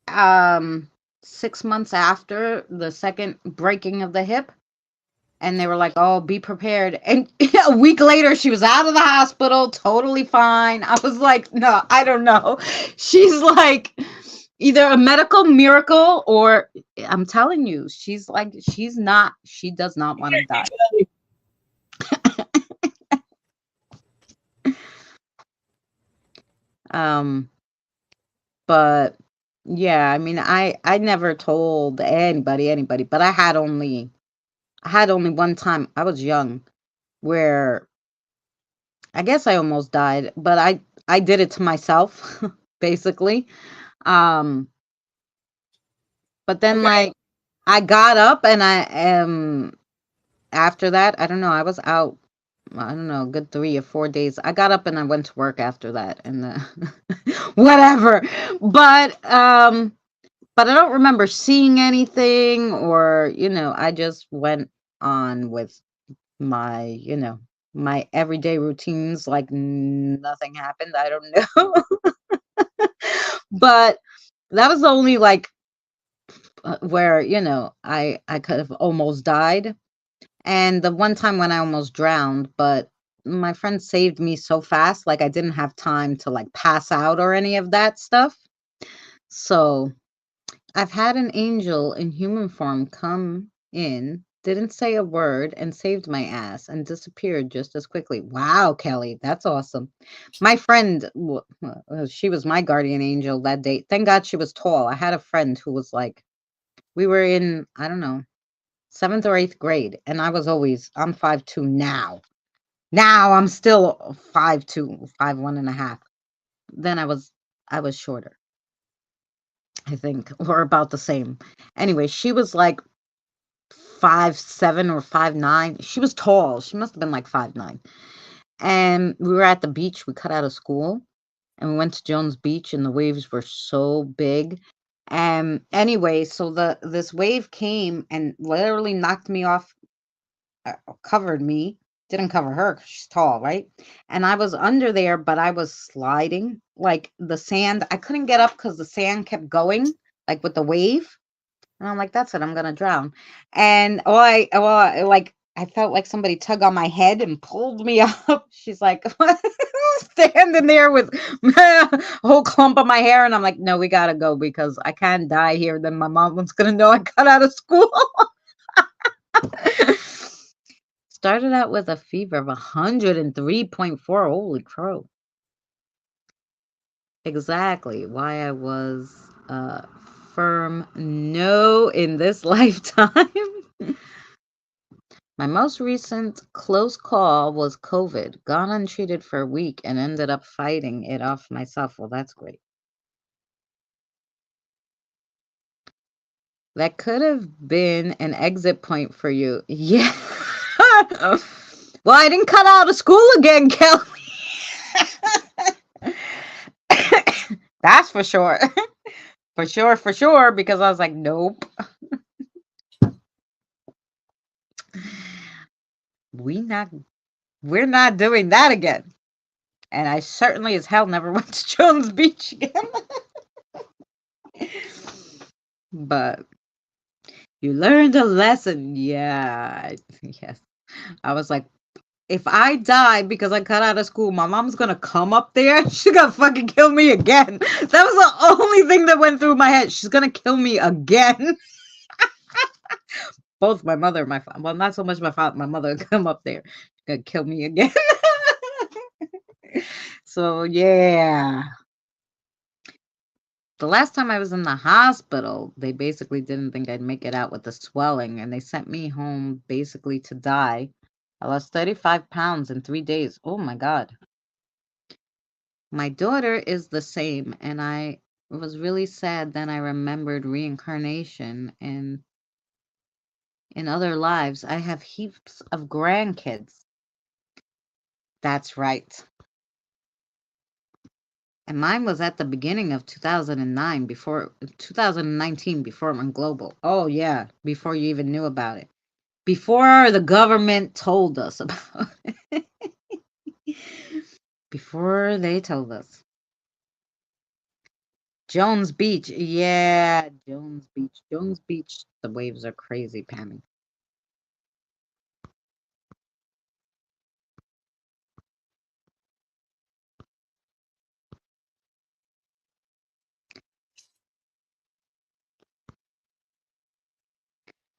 Um 6 months after the second breaking of the hip. And they were like, "Oh, be prepared." And a week later, she was out of the hospital, totally fine. I was like, "No, I don't know." She's like either a medical miracle or I'm telling you, she's like she does not want to die. Um, but yeah, I mean, I never told anybody, but I had only one time. I was young where I guess I almost died, but I did it to myself, basically. Um, but then Okay. like I got up and I after that, I don't know, I was out, I don't know, a good 3 or 4 days. I got up and I went to work after that and whatever. But I don't remember seeing anything or, I just went on with my everyday routines like nothing happened. I don't know. But that was only like where I could have almost died, and the one time when I almost drowned, but my friend saved me so fast, like I didn't have time to like pass out or any of that stuff. So I've had an angel in human form come in, didn't say a word, and saved my ass and disappeared just as quickly. Wow, Kelly, that's awesome. My friend, she was my guardian angel that day. Thank God she was tall. I had a friend who was like, we were in, I don't know, seventh or eighth grade, and I'm 5'2" now. Now I'm still 5'2", 5'1" and a half. Then I was shorter, I think, or about the same. Anyway, she was like 5'7" or 5'9". She was tall. She must have been like 5'9". And we were at the beach. We cut out of school and we went to Jones Beach and the waves were so big. And anyway, so this wave came and literally knocked me off, covered me. Didn't cover her because she's tall, right? And I was under there, but I was sliding like the sand. I couldn't get up because the sand kept going, like with the wave. And I'm like, that's it, I'm gonna drown. And like I felt like somebody tug on my head and pulled me up. She's like standing there with a whole clump of my hair, and I'm like, no, we gotta go because I can't die here. Then my mom was gonna know I got out of school. Started out with a fever of 103.4. Holy crow. Exactly why I was firm no in this lifetime. My most recent close call was COVID. Gone untreated for a week and ended up fighting it off myself. Well, that's great. That could have been an exit point for you. Yeah. Well, I didn't cut out of school again, Kelly. That's for sure. For sure, because I was like, nope. We not we're not doing that again. And I certainly as hell never went to Jones Beach again. But you learned a lesson. Yeah. Yes. I was like, if I die because I cut out of school, my mom's gonna come up there. She's gonna fucking kill me again. That was the only thing that went through my head. She's gonna kill me again. Both my mother and my father. Well, not so much my father. My mother come up there. She's gonna kill me again. So yeah. The last time I was in the hospital, they basically didn't think I'd make it out with the swelling, and they sent me home basically to die. I lost 35 pounds in 3 days. Oh my God. My daughter is the same, and I was really sad. Then I remembered reincarnation and in other lives. I have heaps of grandkids. That's right. And mine was at the beginning of 2009, before 2019, before it went global. Oh, yeah, before you even knew about it. Before the government told us about it. before they told us. Jones Beach. Yeah, Jones Beach. Jones Beach. The waves are crazy, Pammy.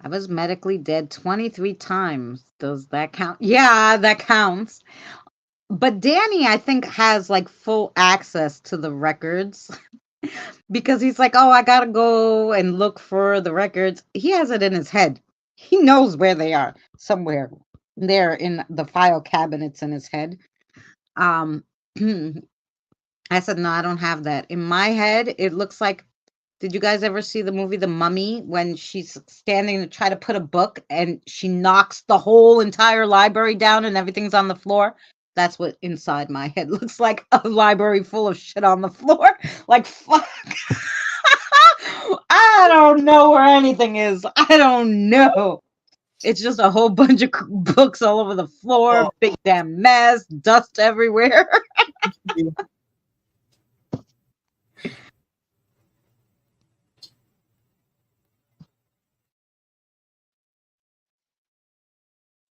I was medically dead 23 times. Does that count? Yeah, that counts. But Danny, I think, has like full access to the records because he's like, oh, I gotta go and look for the records. He has it in his head. He knows where they are somewhere. They're in the file cabinets in his head. Um, I said, no, I don't have that. In my head, it looks like, did you guys ever see the movie The Mummy when she's standing to try to put a book and she knocks the whole entire library down and everything's on the floor? That's what inside my head looks like, a library full of shit on the floor. Like, fuck. I don't know where anything is. I don't know. It's just a whole bunch of books all over the floor, Oh, big damn mess, dust everywhere. yeah.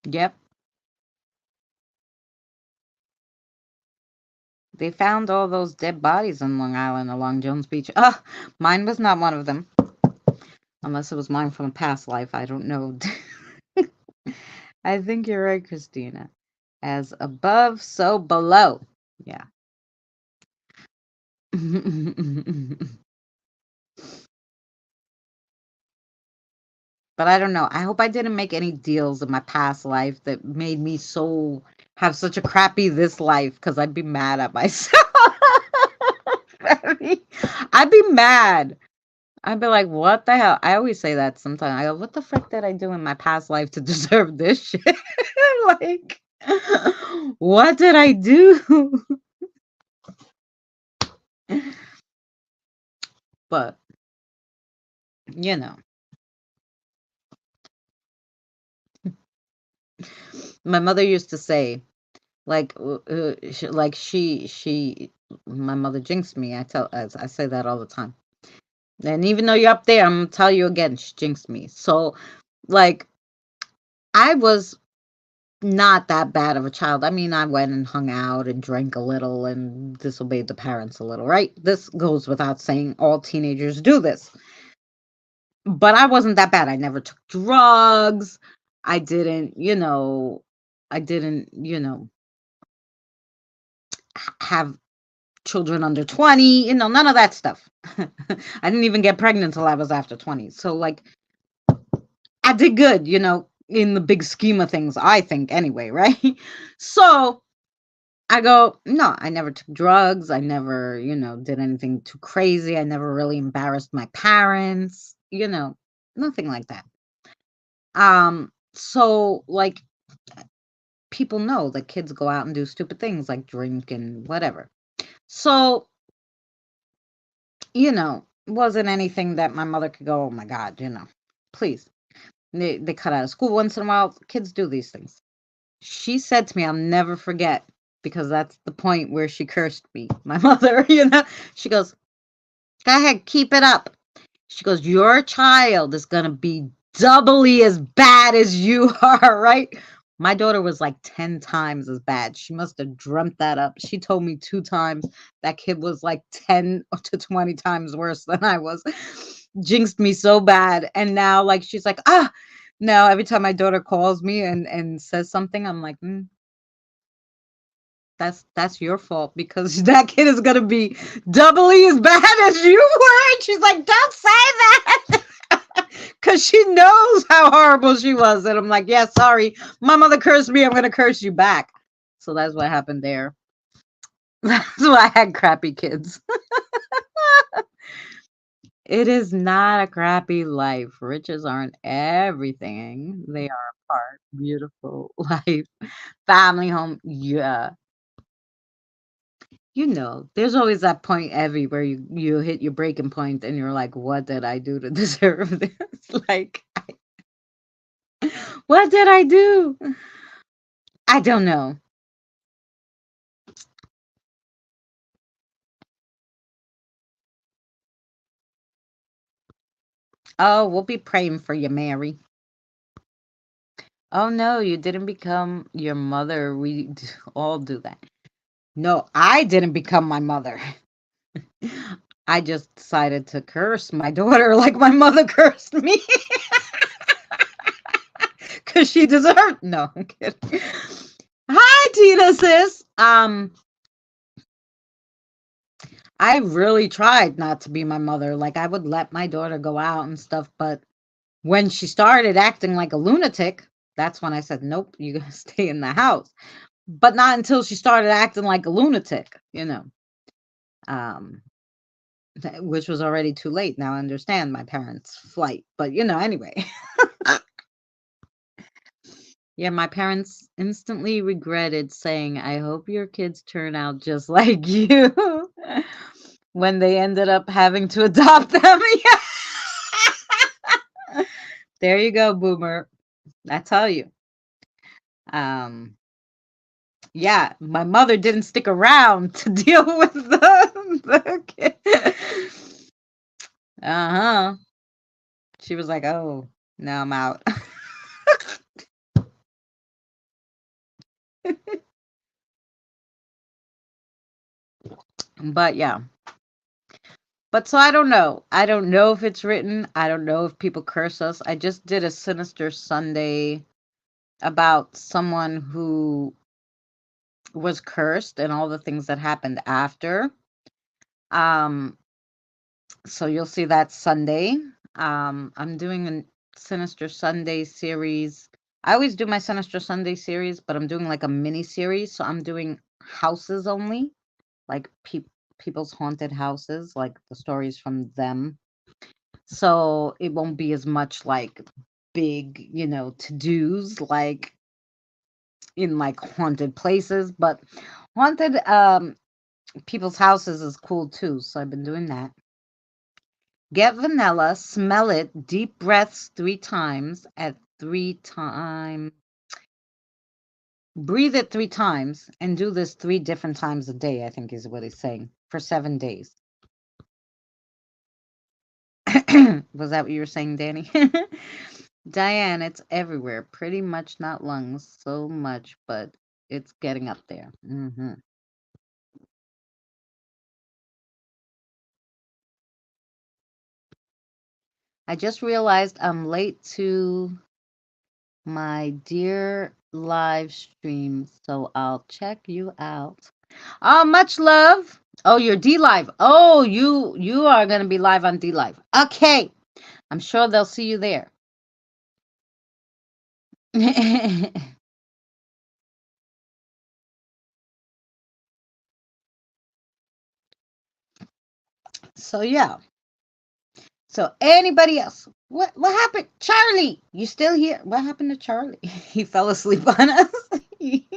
Yep. They found all those dead bodies on Long Island along Jones Beach. Mine was not one of them. Unless it was mine from a past life. I don't know. I think you're right, Christina. As above, so below. Yeah. But I don't know. I hope I didn't make any deals in my past life that made me so have such a crappy this life because I'd be mad at myself. I'd be mad. I'd be like, what the hell? I always say that sometimes. I go, what the frick did I do in my past life to deserve this shit? Like, what did I do? But, you know, my mother used to say, like, my mother jinxed me. I say that all the time. And even though you're up there, I'm gonna tell you again, she jinxed me. So, like, I was not that bad of a child. I mean, I went and hung out and drank a little and disobeyed the parents a little, right? This goes without saying. All teenagers do this. But I wasn't that bad. I never took drugs. I didn't, I didn't, have children under 20, none of that stuff. I didn't even get pregnant until I was after 20. So, like, I did good, in the big scheme of things, I think, anyway, right? So I go, no, I never took drugs. I never, did anything too crazy. I never really embarrassed my parents, nothing like that. So, like, people know that kids go out and do stupid things like drink and whatever. So, wasn't anything that my mother could go, oh my God, please. They cut out of school once in a while. Kids do these things. She said to me, I'll never forget, because that's the point where she cursed me, my mother, she goes, go ahead, keep it up. She goes, your child is going to be doubly as bad as you are, right? My daughter was like 10 times as bad. She must have dreamt that up. She told me 2 times that kid was like 10 to 20 times worse than I was. Jinxed me so bad. And now, like, she's like, now every time my daughter calls me and says something, I'm like, that's your fault, because that kid is gonna be doubly as bad as you were. And she's like, don't say that. Because she knows how horrible she was. And I'm like, yeah, sorry. My mother cursed me. I'm going to curse you back. So that's what happened there. That's why I had crappy kids. It is not a crappy life. Riches aren't everything. They are a part. Beautiful life. Family home. Yeah. There's always that point, Evie, where you hit your breaking point and you're like, what did I do to deserve this? Like, what did I do? I don't know. Oh, we'll be praying for you, Mary. Oh no, you didn't become your mother. We all do that. No, I didn't become my mother. I just decided to curse my daughter like my mother cursed me because she deserved. No, I'm kidding. Hi, Tina, sis. I really tried not to be my mother. Like I would let my daughter go out and stuff, but when she started acting like a lunatic, that's when I said, "Nope, you gotta stay in the house." But not until she started acting like a lunatic, um, which was already too late. Now I understand my parents' flight, but anyway. Yeah, my parents instantly regretted saying, "I hope your kids turn out just like you," when they ended up having to adopt them. Yeah. There you go, boomer. I tell you. Um, yeah, my mother didn't stick around to deal with the kid. Uh-huh. She was like, "Oh, now I'm out." But yeah. But so I don't know. I don't know if it's written. I don't know if people curse us. I just did a Sinister Sunday about someone who was cursed and all the things that happened after. Um, so you'll see that Sunday. I'm doing a Sinister Sunday series. I always do my Sinister Sunday series, but I'm doing like a mini series. So I'm doing houses only, like people's haunted houses, like the stories from them. So it won't be as much like big, to-dos like in like haunted places, but haunted people's houses is cool too. So I've been doing that. Get vanilla, smell it, deep breaths 3 times at 3 times. Breathe it 3 times and do this 3 different times a day, I think is what he's saying, for 7 days. Was that what you were saying, Danny? Diane, it's everywhere. Pretty much not lungs so much, but it's getting up there. I just realized I'm late to my dear live stream, so I'll check you out. Oh, much love. Oh, you're D Live. Oh, you are gonna be live on D Live. Okay, I'm sure they'll see you there. So yeah. So anybody else? What happened? Charlie, you still here? What happened to Charlie? He fell asleep on us. He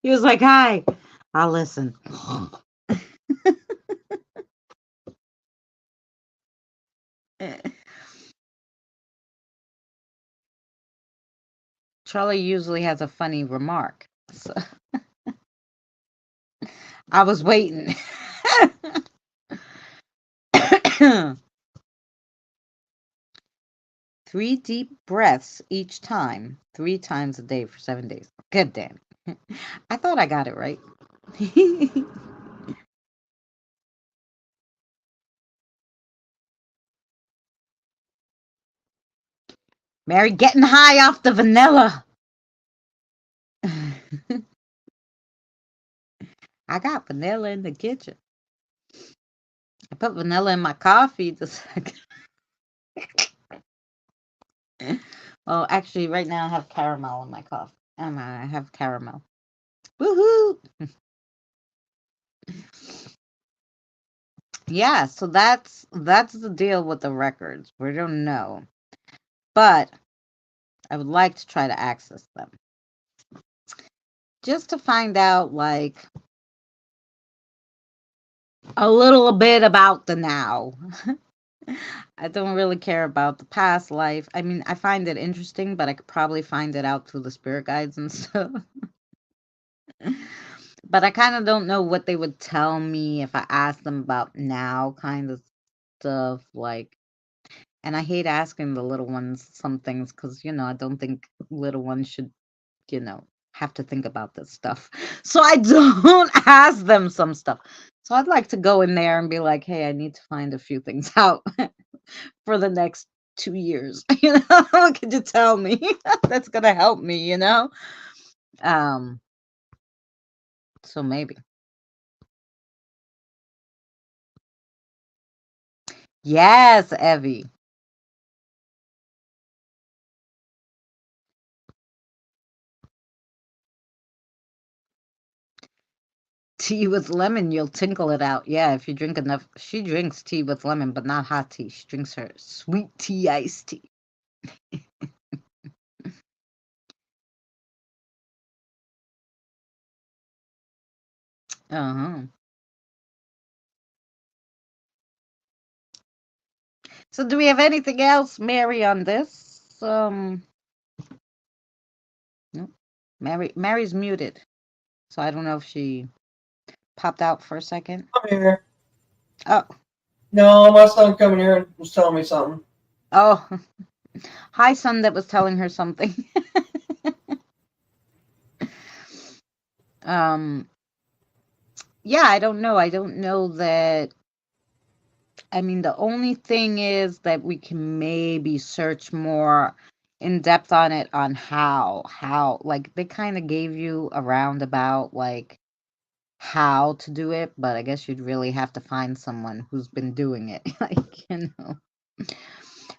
was like, "Hi, I'll listen." Charlie usually has a funny remark. So I was waiting. 3 deep breaths each time, 3 times a day for 7 days. Good, Danny. I thought I got it right. Mary getting high off the vanilla. I got vanilla in the kitchen. I put vanilla in my coffee. Well, actually, right now I have caramel in my coffee. I have caramel. Woohoo! Yeah, so that's the deal with the records. We don't know, but I would like to try to access them just to find out like a little bit about the now. I don't really care about the past life. I mean, I find it interesting, but I could probably find it out through the spirit guides and stuff. But I kind of don't know what they would tell me if I asked them about now kind of stuff. Like, And I hate asking the little ones some things because, I don't think little ones should, have to think about this stuff. So I don't ask them some stuff. So I'd like to go in there and be like, hey, I need to find a few things out for the next 2 years. What could you tell me that's going to help me, Um, so maybe. Yes, Evie. Tea with lemon, you'll tinkle it out. Yeah, if you drink enough. She drinks tea with lemon, but not hot tea. She drinks her sweet tea iced tea. Uh-huh. So do we have anything else, Mary, on this? No. Mary's muted. So I don't know if she popped out for a second. I'm here. Oh. No, my son coming here and was telling me something. Oh. Hi, son that was telling her something. um yeah, I don't know. I don't know that. I mean, the only thing is that we can maybe search more in depth on it, on how like they kind of gave you a roundabout like how to do it, but I guess you'd really have to find someone who's been doing it. Like,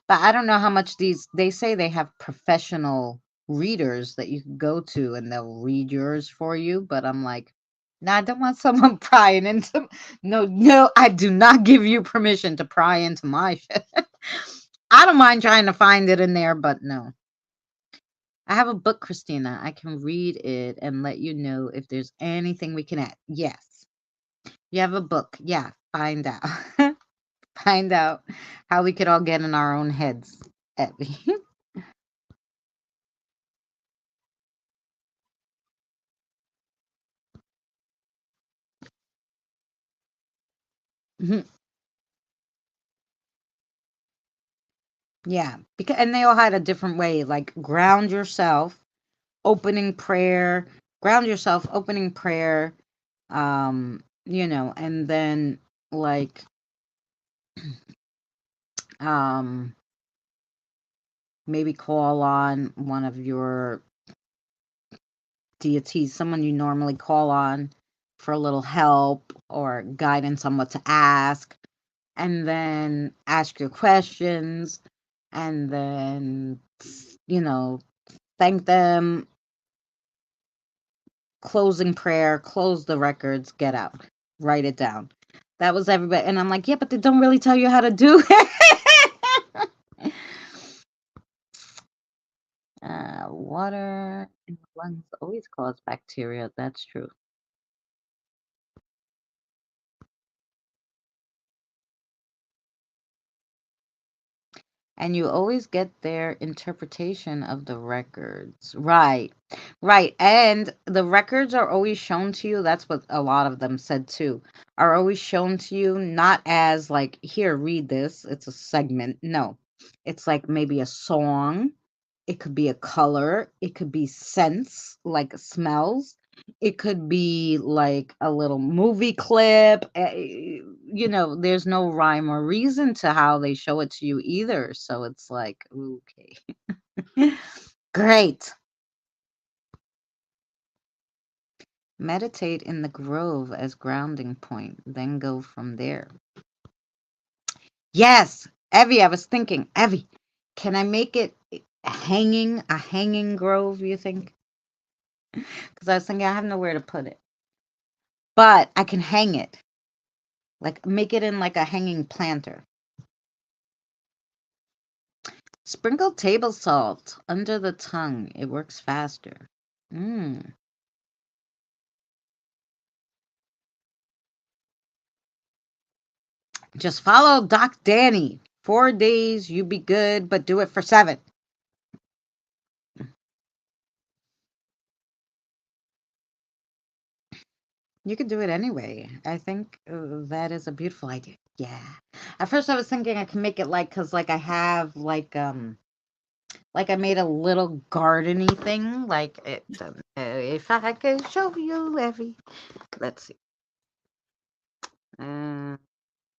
but I don't know how much they say they have professional readers that you can go to and they'll read yours for you, but I'm like, no, I don't want someone prying into. No, I do not give you permission to pry into my shit. I don't mind trying to find it in there, but no. I have a book, Christina. I can read it and let you know if there's anything we can add. Yes. You have a book. Yeah, find out. Find out how we could all get in our own heads. Evie. Mhm. Yeah, because and they all had a different way. Like ground yourself, opening prayer, ground yourself, opening prayer, and then like um maybe call on one of your deities, someone you normally call on for a little help or guidance on what to ask, and then ask your questions, and then you know thank them, closing prayer, close the records, get out, write it down. That was everybody. And I'm like, yeah, but they don't really tell you how to do it. Water in the lungs always cause bacteria. That's true. And you always get their interpretation of the records. Right. Right. And the records are always shown to you. That's what a lot of them said too. Are always shown to you not as like, here, read this. It's a segment. No. It's like maybe a song. It could be a color. It could be scents, like smells. It could be like a little movie clip. There's no rhyme or reason to how they show it to you either. So it's like, okay. Great. Meditate in the grove as grounding point, then go from there. Yes, Evie, I was thinking, Evie, can I make it a hanging grove, you think? Because I was thinking I have nowhere to put it. But I can hang it. Like make it in like a hanging planter. Sprinkle table salt under the tongue. It works faster. Mm. Just follow Doc Danny. 4 days, you be good, but do it for 7. You could do it anyway. I think that is a beautiful idea. Yeah. At first I was thinking I can make it cause I have like I made a little gardeny thing. Like it if I could show you every let's see. Uh,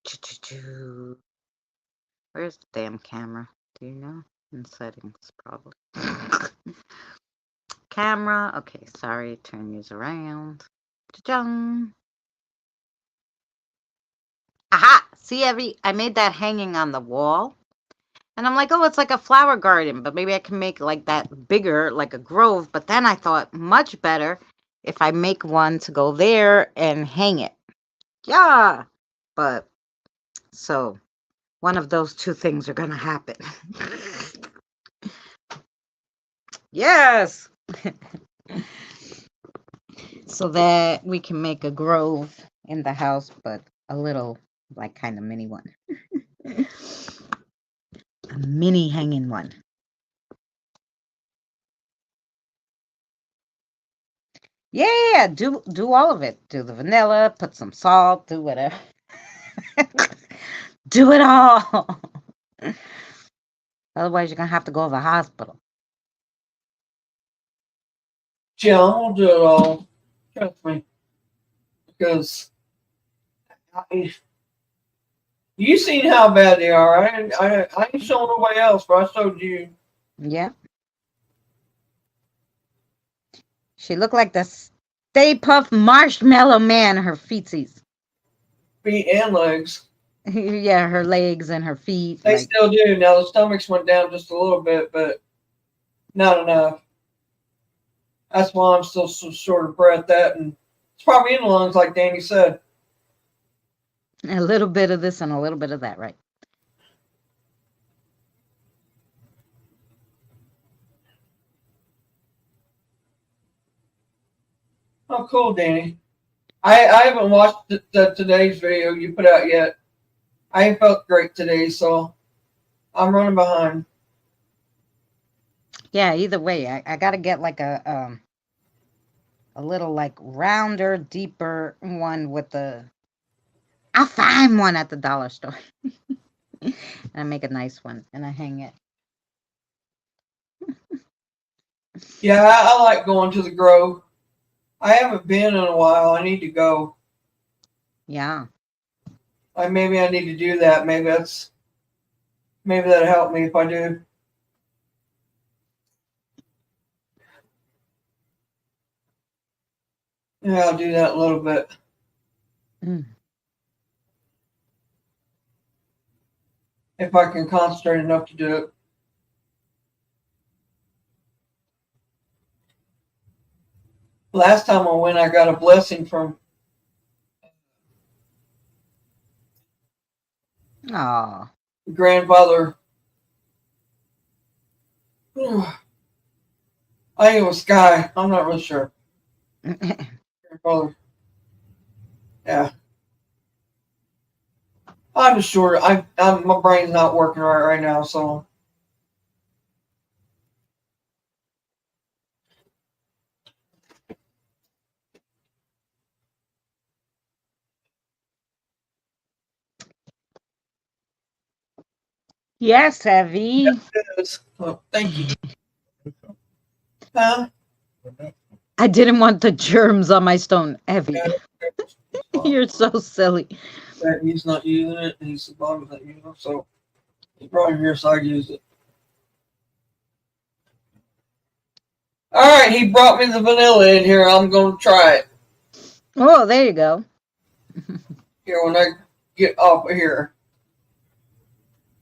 choo-choo-choo. Where's the damn camera? Do you know? In settings, probably. Camera. Okay, sorry. Turn these around. Cha-chung. Aha! See, I made that hanging on the wall. And I'm like, oh, it's like a flower garden, but maybe I can make like that bigger, like a grove. But then I thought much better if I make one to go there and hang it. Yeah. But so one of those two things are going to happen. Yes. So that we can make a grove in the house, but a little, like, kind of mini one. A mini hanging one. Yeah, do all of it. Do the vanilla, put some salt, do whatever. Do it all. Otherwise, you're going to have to go to the hospital. Yeah, I won't do it all. Trust me. Because you seen how bad they are. I ain't showing nobody else, but I showed you. Yeah. She looked like the Stay Puft Marshmallow Man, her feetsies. Feet and legs. Yeah, her legs and her feet. They Like, still do. Now the stomachs went down just a little bit, but not enough. That's why I'm still so short of breath. That and it's probably in the lungs, like Danny said. a little bit of this and a little bit of that, right? Oh, cool, Danny. I haven't watched today's video you put out yet. I ain't felt great today, so I'm running behind. Yeah, either way, I got to get like a little like rounder, deeper one with the. I'll find one at the dollar store, and I make a nice one, and I hang it. Yeah, I like going to the Grove. I haven't been in a while. I need to go. Yeah. Maybe I need to do that. Maybe that'll help me if I do. Yeah, I'll do that a little bit. Mm. If I can concentrate enough to do it. Last time I went, I got a blessing from Oh. grandfather. I think it was Sky. I'm not really sure. Grandfather. Yeah. I'm just short. My brain's not working right now, so. Yes, Evie. Oh, thank you. Huh? I didn't want the germs on my stone, Evie. Yeah. You're so silly. He's not using it, and he's the bottom of it, so it's probably here, so I use it. All right, he brought me the vanilla in here. I'm going to try it. Oh, there you go. Here, when I get off of here,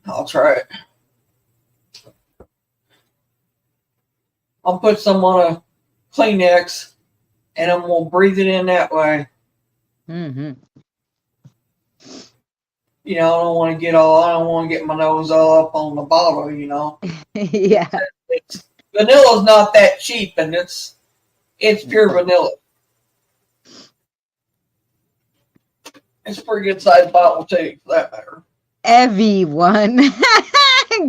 I'll try it. I'll put some on a Kleenex, and I'm going to breathe it in that way. Mm-hmm. I don't want to get my nose all up on the bottle, Yeah. Vanilla's not that cheap, and it's pure vanilla. It's a pretty good sized bottle too, for that matter. Everyone.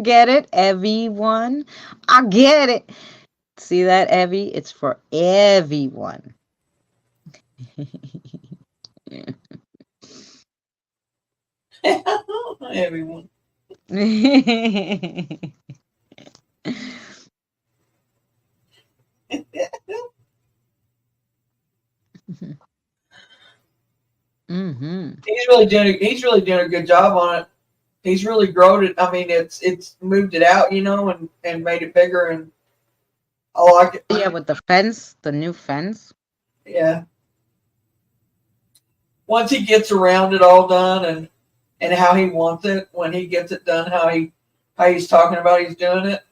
Get it? Everyone. I get it. See that, Evie? It's for everyone. Everyone. Mm-hmm. He's really doing a good job on it. He's really grown it. I mean, it's moved it out, and made it bigger, and I like it. Yeah, with the fence, the new fence. Yeah. Once he gets around it all done, and how he wants it, when he gets it done, how he's talking about he's doing it,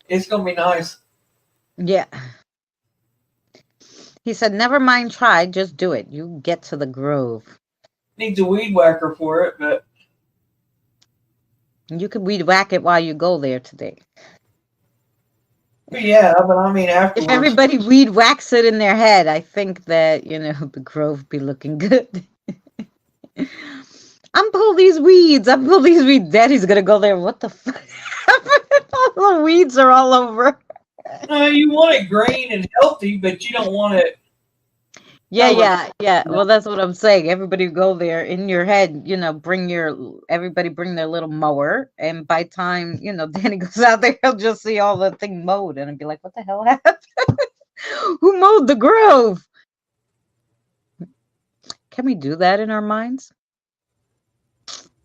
it's gonna be nice. Yeah. He said, never mind try, just do it. You get to the grove. Needs a weed whacker for it, but You could weed whack it while you go there today. yeah, but I mean If afterwards. everybody weed whacks it in their head, I think that, the grove be looking good. I'm pull these weeds. I'm pull these weeds. Daddy's gonna go there. What the fuck? All the weeds are all over. You want it green and healthy, but you don't want it. Yeah. Well, that's what I'm saying. Everybody go there in your head, everybody bring their little mower. And by time, Danny goes out there, he'll just see all the thing mowed and be like, what the hell happened? Who mowed the grove? Can we do that in our minds?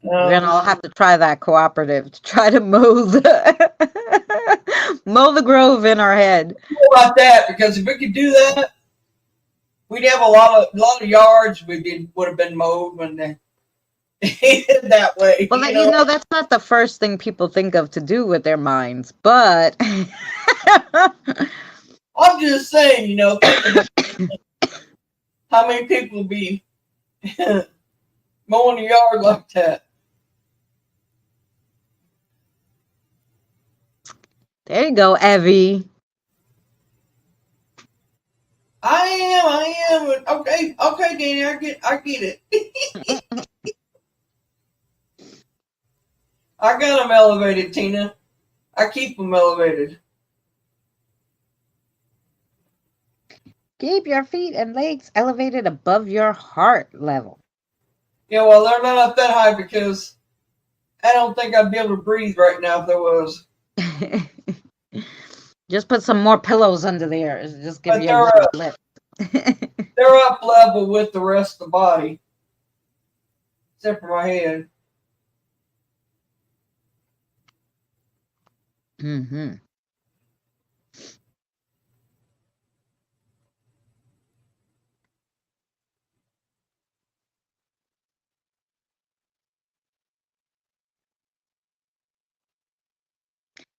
We're gonna all have to try that cooperative to try to mow the grove in our head. About that, because if we could do that, we'd have a lot of yards would have been mowed when they did that way. Well, that's not the first thing people think of to do with their minds, but I'm just saying, think about how many people would be mowing the yard like that. There you go, Evie. I am. Okay, Danny, I get it. I got them elevated, Tina. I keep them elevated. Keep your feet and legs elevated above your heart level. Yeah, well, they're not up that high because I don't think I'd be able to breathe right now if there was. Just put some more pillows under there. Just give you a little lift. They're up level with the rest of the body, except for my head. Mm-hmm.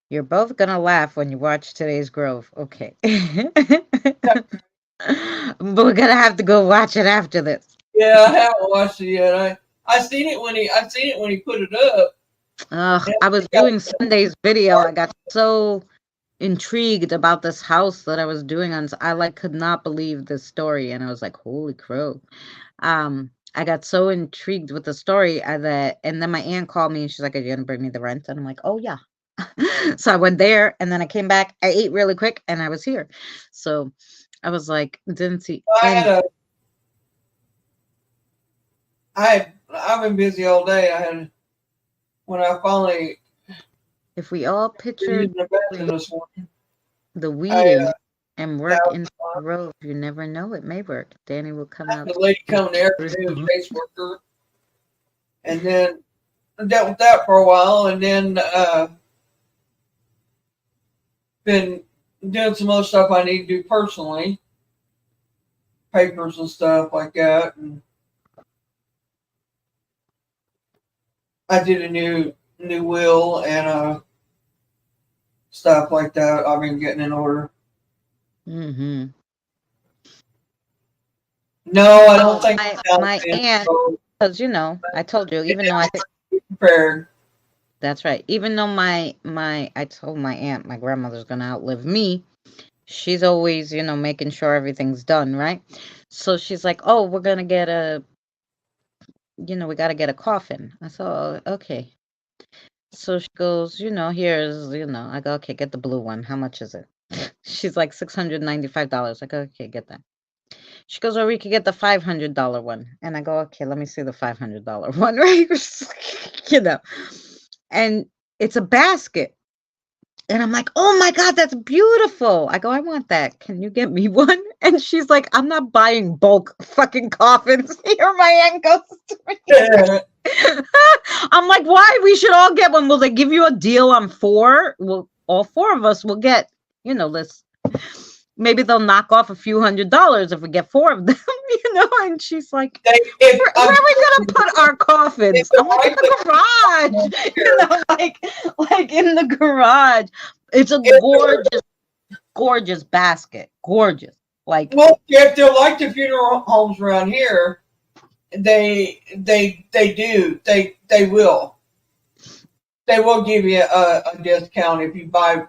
You're both gonna laugh when you watch today's Grove. Okay. But we're gonna have to go watch it after this. Yeah, I haven't watched it yet. I seen it when he put it up. I was doing Sunday's video. I got so intrigued about this house that I was doing on. I could not believe this story, and I was like, "Holy crow!" I got so intrigued with the story and then my aunt called me and she's like, "Are you gonna bring me the rent?" And I'm like, "Oh yeah." So I went there and then I came back. I ate really quick and I was here. So I was like, didn't see. I've been busy all day. When I finally. If we all pictured the weeding and work in the grove, you never know, it may work. Danny will come out. The lady coming there, caseworker, and then I dealt with that for a while, and then been doing some other stuff I need to do personally, papers and stuff like that. And I did a new will and stuff like that. I've been getting in order. Mm-hmm. No, I don't think my aunt, because I told you, even though I think prepared. That's right. Even though I told my aunt my grandmother's gonna outlive me, she's always, making sure everything's done, right? So she's like, "Oh, we're gonna get we gotta get a coffin." I thought, "Oh, okay." So she goes, here's, I go, "Okay, get the blue one. How much is it?" She's like $695. I go, "Okay, get that." She goes, or we could get the $500 one. And I go, okay, let me see the $500 one, right? You know, and it's a basket. And I'm like, oh my God, that's beautiful. I go, I want that. Can you get me one? And she's like, I'm not buying bulk fucking coffins. Here my aunt goes to me. I'm like, why? We should all get one. Will they give you a deal on 4? Well, all 4 of us will get, this. Maybe they'll knock off a few $100s if we get 4 of them, And she's like, where are we gonna put our coffins? I'm like, in the garage, like in the garage. It's a gorgeous basket, gorgeous. Like, well, if they're like the funeral homes around here, they will give you a discount if you buy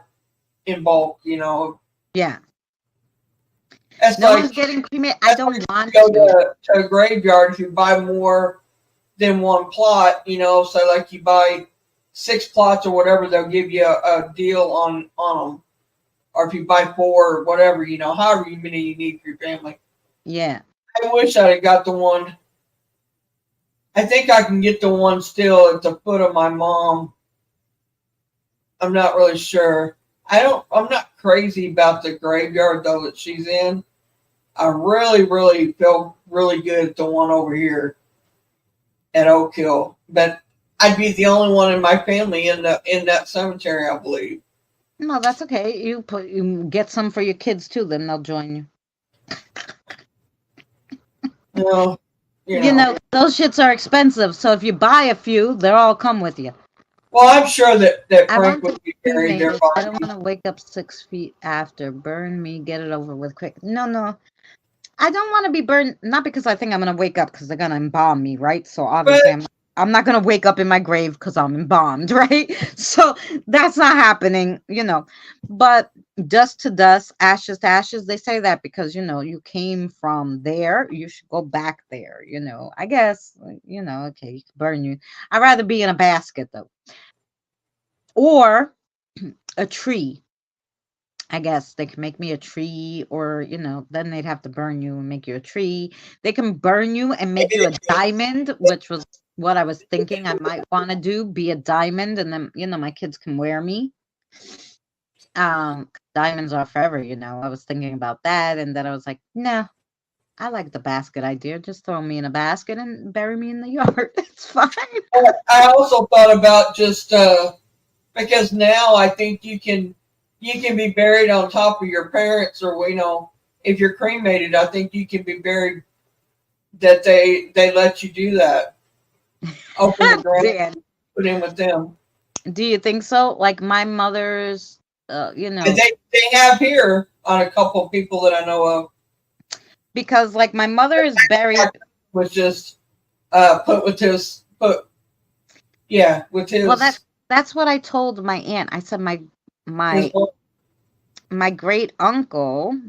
in bulk. Yeah. That's no like, one's getting cremated. I don't want to go to a graveyard. If you buy more than one plot, so like you buy 6 plots or whatever, they'll give you a deal on them. Or if you buy 4 or whatever, however many you need for your family. Yeah. I wish I'd have got the one. I think I can get the one still at the foot of my mom. I'm not really sure. I'm not crazy about the graveyard though that she's in. I really, really feel really good at the one over here at Oak Hill. But I'd be the only one in my family in that cemetery, I believe. No, that's okay. You get some for your kids too, then they'll join you. Well, those shits are expensive. So if you buy a few, they'll all come with you. Well, I'm sure that Frank would be buried there. I don't want to wake up 6 feet after. Burn me, get it over with quick. No. I don't want to be burned, not because I think I'm going to wake up because they're going to embalm me, right? So obviously I'm not going to wake up in my grave because I'm embalmed, right? So that's not happening, But dust to dust, ashes to ashes, they say that because, you came from there, you should go back there, I guess, okay, you can burn you. I'd rather be in a basket, though. Or a tree. I guess they can make me a tree, or then they'd have to burn you and make you a tree. They can burn you and make you a diamond, which was what I was thinking I might want to do, be a diamond, and then my kids can wear me. Diamonds are forever, I was thinking about that, and then I was like, no, I like the basket idea. Just throw me in a basket and bury me in the yard. It's fine. I also thought about just because now I think you can be buried on top of your parents, or if you're cremated, I think you can be buried. That they let you do that. Open the ground, put in with them. Do you think so? Like my mother's, They have here on a couple of people that I know of. Because like my mother is buried. Was just with his. Well, that's what I told my aunt. I said my great uncle,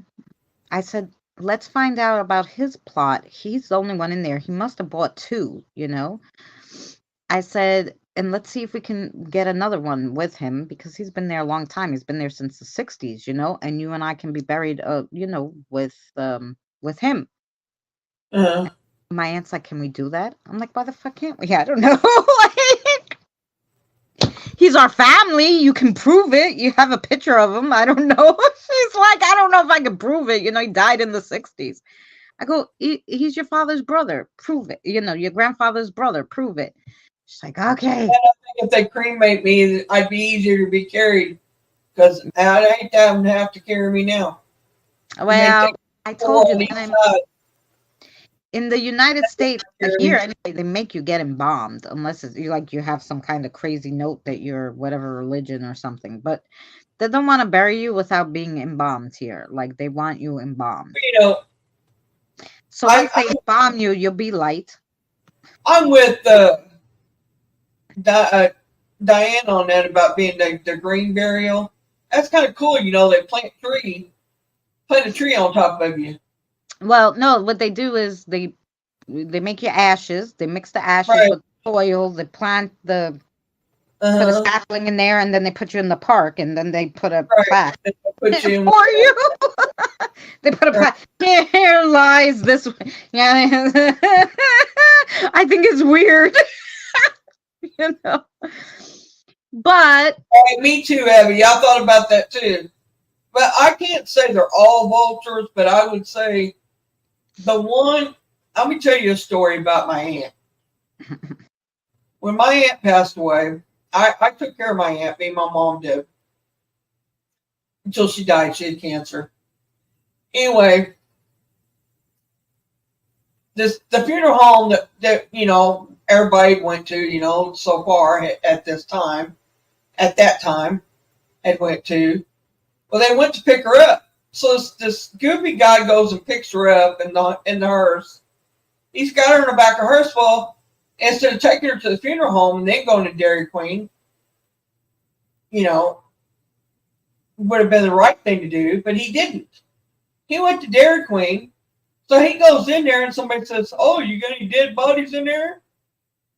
I said, let's find out about his plot. He's the only one in there. He must have bought 2, I said, and let's see if we can get another one with him because he's been there a long time. He's been there since the 60s, and you and I can be buried, with him. Uh-huh. My aunt's like, can we do that? I'm like, why the fuck can't we? I don't know. He's our family. You can prove it. You have a picture of him. I don't know. She's like, I don't know if I can prove it. He died in the 60s. I go, he's your father's brother. Prove it. Your grandfather's brother. Prove it. She's like, okay. And I think if they cremate me, I'd be easier to be carried because I hate to have to carry me now. Well, I told you in the United States, here anyway, they make you get embalmed unless it's you have some kind of crazy note that you're whatever religion or something. But they don't want to bury you without being embalmed here. Like they want you embalmed. So once they embalm you, you'll be light. I'm with Diane on that about being the green burial. That's kind of cool. They plant a tree on top of you. Well, no, what they do is they make your ashes. They mix the ashes with soil. They plant put a sapling in there, and then they put you in the park, and then they put a plaque put you for you. They put a pie. Here lies this way. Yeah. I think it's weird, you know. But Hey, me too, Abby. I thought about that too. But I can't say they're all vultures, but I would say the one. Let me tell you a story about my aunt. When my aunt passed away, I took care of my aunt. Me and my mom did until she died. She had cancer. Anyway, the funeral home that everybody went to so far at that time had went to. Well, they went to pick her up. So this goofy guy goes and picks her up in the hearse. He's got her in the back of hearse. Well, instead of taking her to the funeral home and then going to Dairy Queen, would have been the right thing to do, but he didn't. He went to Dairy Queen. So he goes in there and somebody says, "Oh, you got any dead bodies in there?"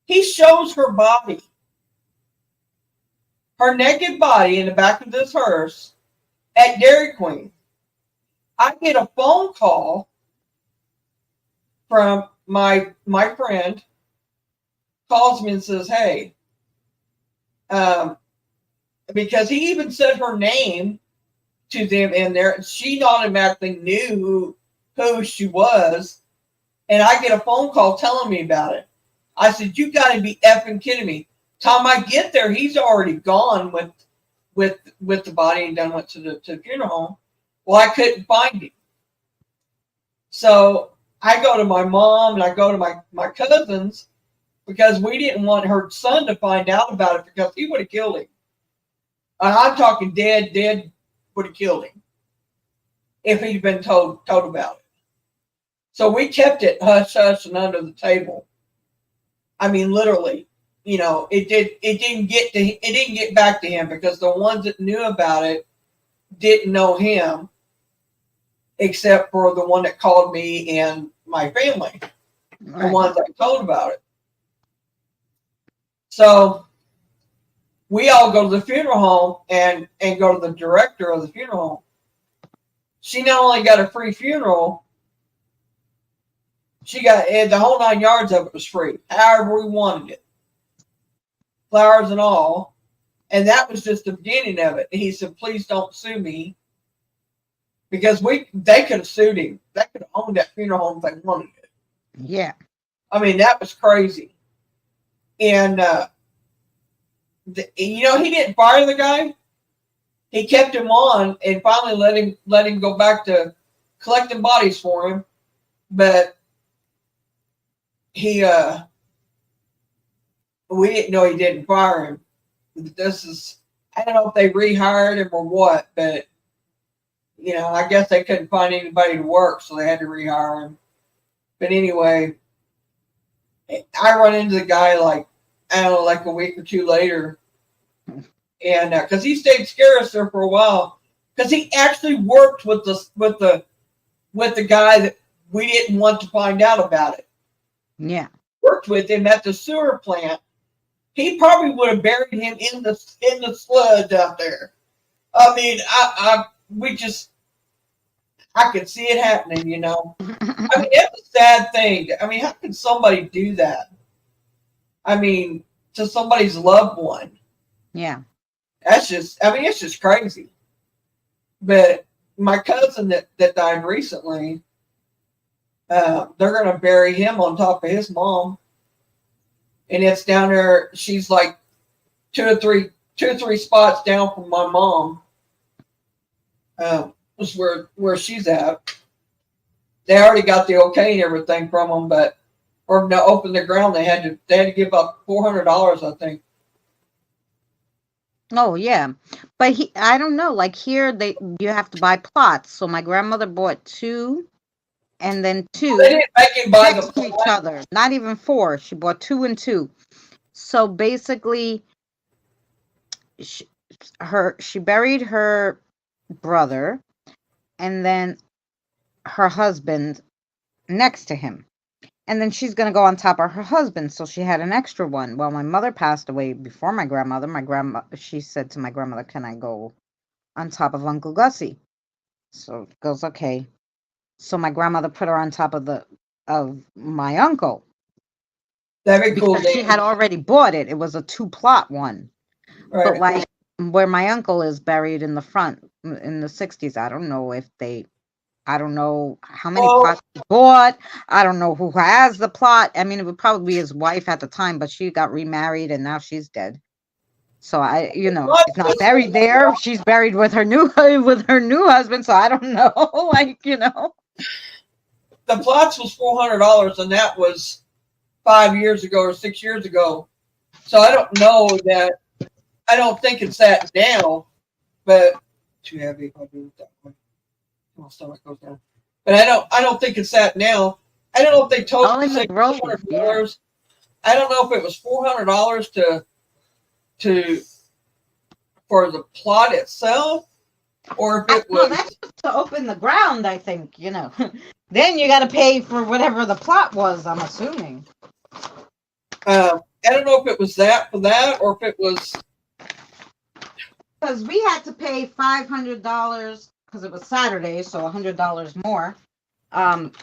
He shows her body, her naked body in the back of this hearse at Dairy Queen. I get a phone call from my friend, calls me and says, "Hey," because he even said her name to them in there, and she automatically knew who she was. And I get a phone call telling me about it. I said, "You got to be effing kidding me!" Time I get there, he's already gone with the body and done went to the funeral home. Well, I couldn't find him, so I go to my mom and I go to my cousins because we didn't want her son to find out about it because he would have killed him. And I'm talking dead would have killed him if he'd been told about it. So we kept it hush hush and under the table. I mean, literally, it didn't get back to him because the ones that knew about it didn't know him, except for the one that called me and my family, right. The ones I told about it. So we all go to the funeral home and go to the director of the funeral home. She not only got a free funeral, she got the whole 9 yards of it was free, however we wanted it, flowers and all. And that was just the beginning of it. And he said, "Please don't sue me," because they could have sued him. They could have owned that funeral home if they wanted it. Yeah, I mean, that was crazy. And he didn't fire the guy. He kept him on and finally let him go back to collecting bodies for him. But we didn't know he didn't fire him. I don't know if they rehired him or what, but I guess they couldn't find anybody to work, so they had to rehire him. But anyway, I run into the guy like a week or two later, and because he stayed scarce there for a while, because he actually worked with the guy that we didn't want to find out about it. Yeah, worked with him at the sewer plant. He probably would have buried him in the sludge out there. I mean, I could see it happening. I mean, it's a sad thing. I mean, how can somebody do that? I mean, to somebody's loved one. Yeah. It's just crazy. But my cousin that died recently, they're going to bury him on top of his mom. And it's down there. She's like two or three spots down from my mom. Is where she's at. They already got the okay and everything from them, but for them to open the ground, they had to give up $400, I think. Oh yeah, but I don't know. Like here, you have to buy plots. So my grandmother bought 2, and then 2 They didn't make him buy next the to each other. Not even 4. She bought 2 and 2. So basically, she buried her brother, and then her husband next to him. And then she's going to go on top of her husband. So she had an extra one. Well, my mother passed away before my grandmother. She said to my grandmother, "Can I go on top of Uncle Gussie?" So it goes, okay. So my grandmother put her on top of my uncle That'd be cool, because she Danny. had already bought it. It was a 2-plot one. But Right. like where my uncle is buried in the front in the 60s, I don't know how many Well, plots he bought. I don't know who has the plot. I mean, it would probably be his wife at the time, but she got remarried and now she's dead. So she's not buried there. She's buried with her new husband. So I don't know, the plots was $400, and that was 5 years ago or 6 years ago. So I don't know that. I don't think it's that now, but too heavy if I do it that way. My stomach goes down. But I don't think it's that now. I don't know if they told All me in the say grove. $400. I don't know if it was $400 to for the plot itself, or if it No, was. that's just to open the ground. I think Then you got to pay for whatever the plot was. I'm assuming. I don't know if it was that for that, or if it was. Because we had to pay $500 because it was Saturday, so $100 more.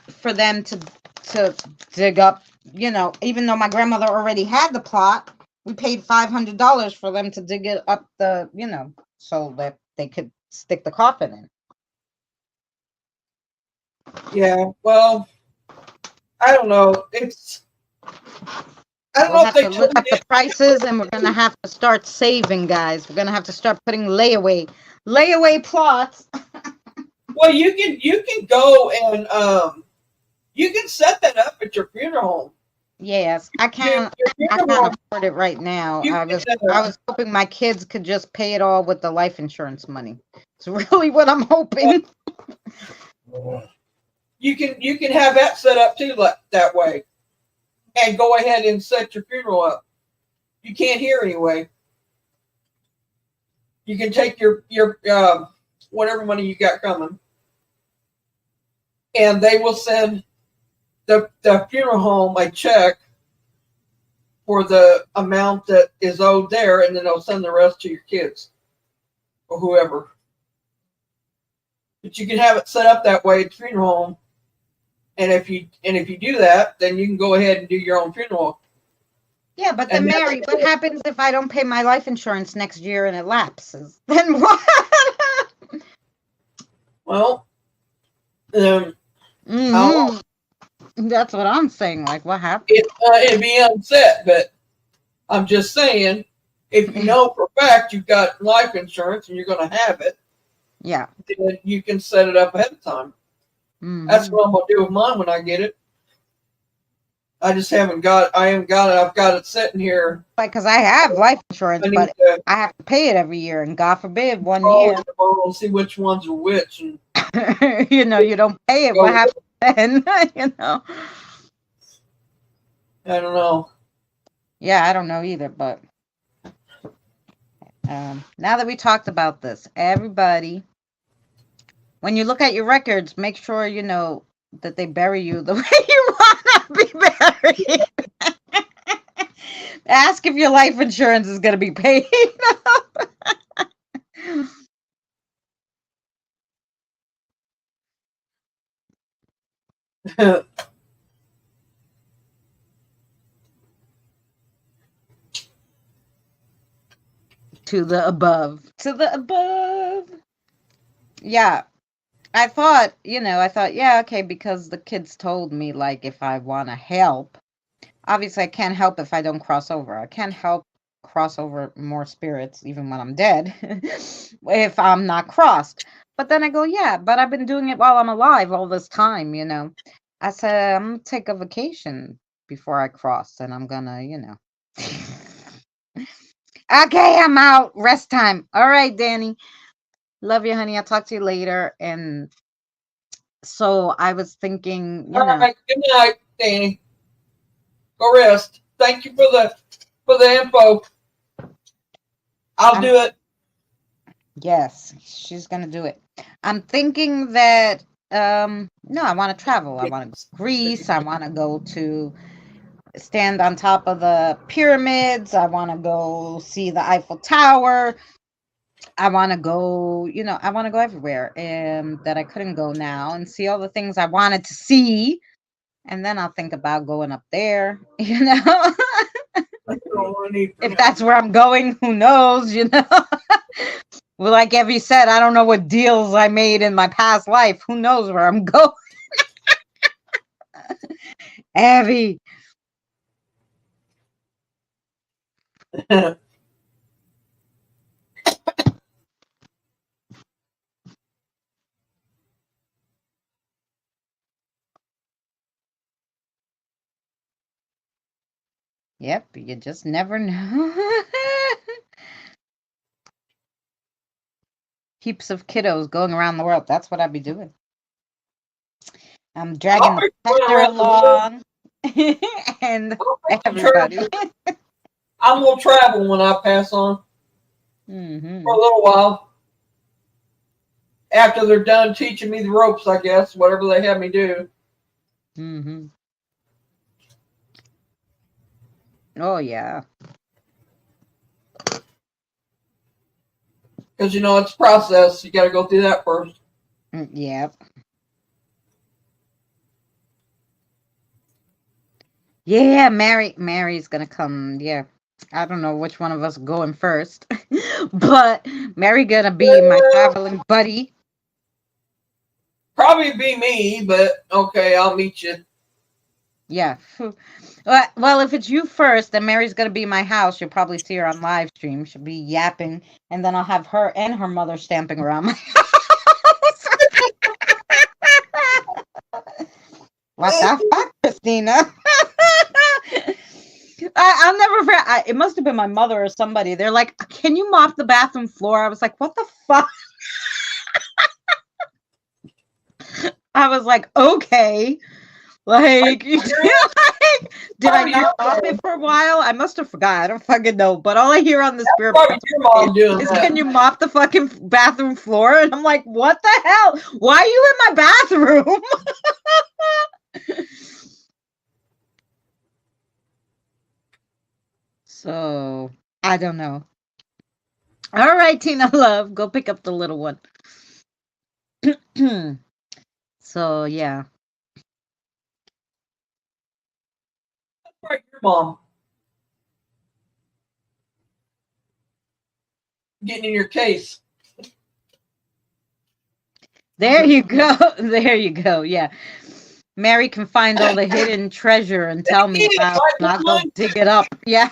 For them to dig up. Even though my grandmother already had the plot, we paid $500 for them to dig it up so that they could stick the coffin in. Yeah, well, I don't know. I don't We'll know if have they to told look up me. the prices, and we're gonna have to start saving, guys. We're gonna have to start putting layaway plots. Well, you can go and you can set that up at your funeral home. Yes, I can't. Your I funeral can't home, afford it right now. you I was hoping my kids could just pay it all with the life insurance money. It's really what I'm hoping. you can have that set up too, like that way, and go ahead and set your funeral up. You can't hear anyway. You can take your whatever money you got coming, and they will send the funeral home a check for the amount that is owed there, and then they'll send the rest to your kids or whoever. But you can have it set up that way at the funeral home, and if you do that, then you can go ahead and do your own funeral. Yeah, but then Mary, what happens if I don't pay my life insurance next year and it lapses? Then what? Well, That's what I'm saying. Like, what happened? it'd be upset, but I'm just saying, if you know for a fact you've got life insurance and you're going to have it, Yeah. then you can set it up ahead of time. That's what I'm going to do with mine when I get it. I haven't got it. I've got it sitting here. Like, because I have life insurance, but I have to pay it every year. And God forbid, one year. We'll see which ones are which. And, you don't pay it. What happens then? I don't know. Yeah, I don't know either. But now that we talked about this, everybody, when you look at your records, make sure you know that they bury you the way you want to be buried. Ask if your life insurance is going to be paid. To the above. Yeah. I thought, yeah, okay, because the kids told me, like, if I want to help, obviously I can't help if I don't cross over. I can't help cross over more spirits, even when I'm dead, if I'm not crossed. But then I go, yeah, but I've been doing it while I'm alive all this time, I said, I'm going to take a vacation before I cross, and I'm going to, Okay, I'm out. Rest time. All right, Danny. Love you, honey. I'll talk to you later. And so I was thinking, All right. Good night, Danny. Go rest. Thank you for the info. I'll do it. Yes, she's gonna do it. I'm thinking that no, I want to travel. I want to go to Greece. I want to go to stand on top of the pyramids. I want to go see the Eiffel Tower. I want to go, I want to go everywhere and that I couldn't go now and see all the things I wanted to see. And then I'll think about going up there, That's all I need for if now. that's where I'm going, who knows, Well, like Evie said, I don't know what deals I made in my past life. Who knows where I'm going? Evie. Yep, you just never know. Heaps of kiddos going around the world. That's what I'd be doing. I'm dragging I'll the be going protector around the world. along and I'll make the everybody. travel. I'm gonna travel when I pass on for a little while. After they're done teaching me the ropes, I guess, whatever they have me do. Mm-hmm. Oh, yeah. Because, it's a process. You got to go through that first. Yep. Yeah, Mary's gonna come. Yeah. I don't know which one of us going first, but Mary gonna be my traveling buddy. Probably be me, but okay, I'll meet you. Yeah. Well, if it's you first, then Mary's gonna be in my house. You'll probably see her on live stream. She'll be yapping, and then I'll have her and her mother stamping around my house. What the fuck, Christina? I'll never forget. It must have been my mother or somebody. They're like, "Can you mop the bathroom floor?" I was like, "What the fuck?" I was like, "Okay." Like, did I not mop it for a while? I must have forgot. I don't fucking know. But all I hear on the spirit Your mom doing is, that. "Can you mop the fucking bathroom floor?" And I'm like, "What the hell? Why are you in my bathroom?" So I don't know. All right, Tina Love, go pick up the little one. So yeah. Your mom getting in your case. There you go. There you go. Yeah. Mary can find all the hidden treasure and tell me about it, and I'll go dig it up. Yeah.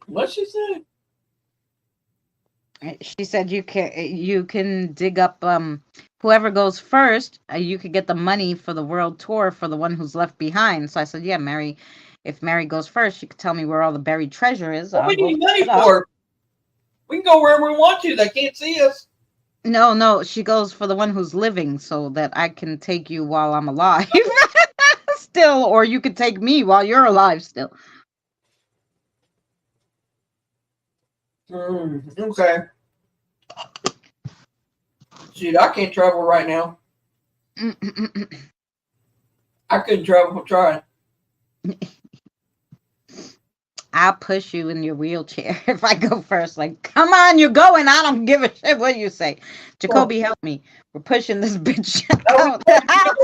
What'd she say? She said you can dig up whoever goes first, you could get the money for the world tour for the one who's left behind. So I said, yeah, Mary, if Mary goes first, she could tell me where all the buried treasure is. What I'll we go need money pick it up. for? We can go wherever we want to. They can't see us. No, she goes for the one who's living so that I can take you while I'm alive still, or you could take me while you're alive still. Okay. Shoot, I can't travel right now. I couldn't travel if I tried. I'll push you in your wheelchair if I go first. Like, come on, you're going. I don't give a shit what you say. Jacoby, help me. We're pushing this bitch out the house.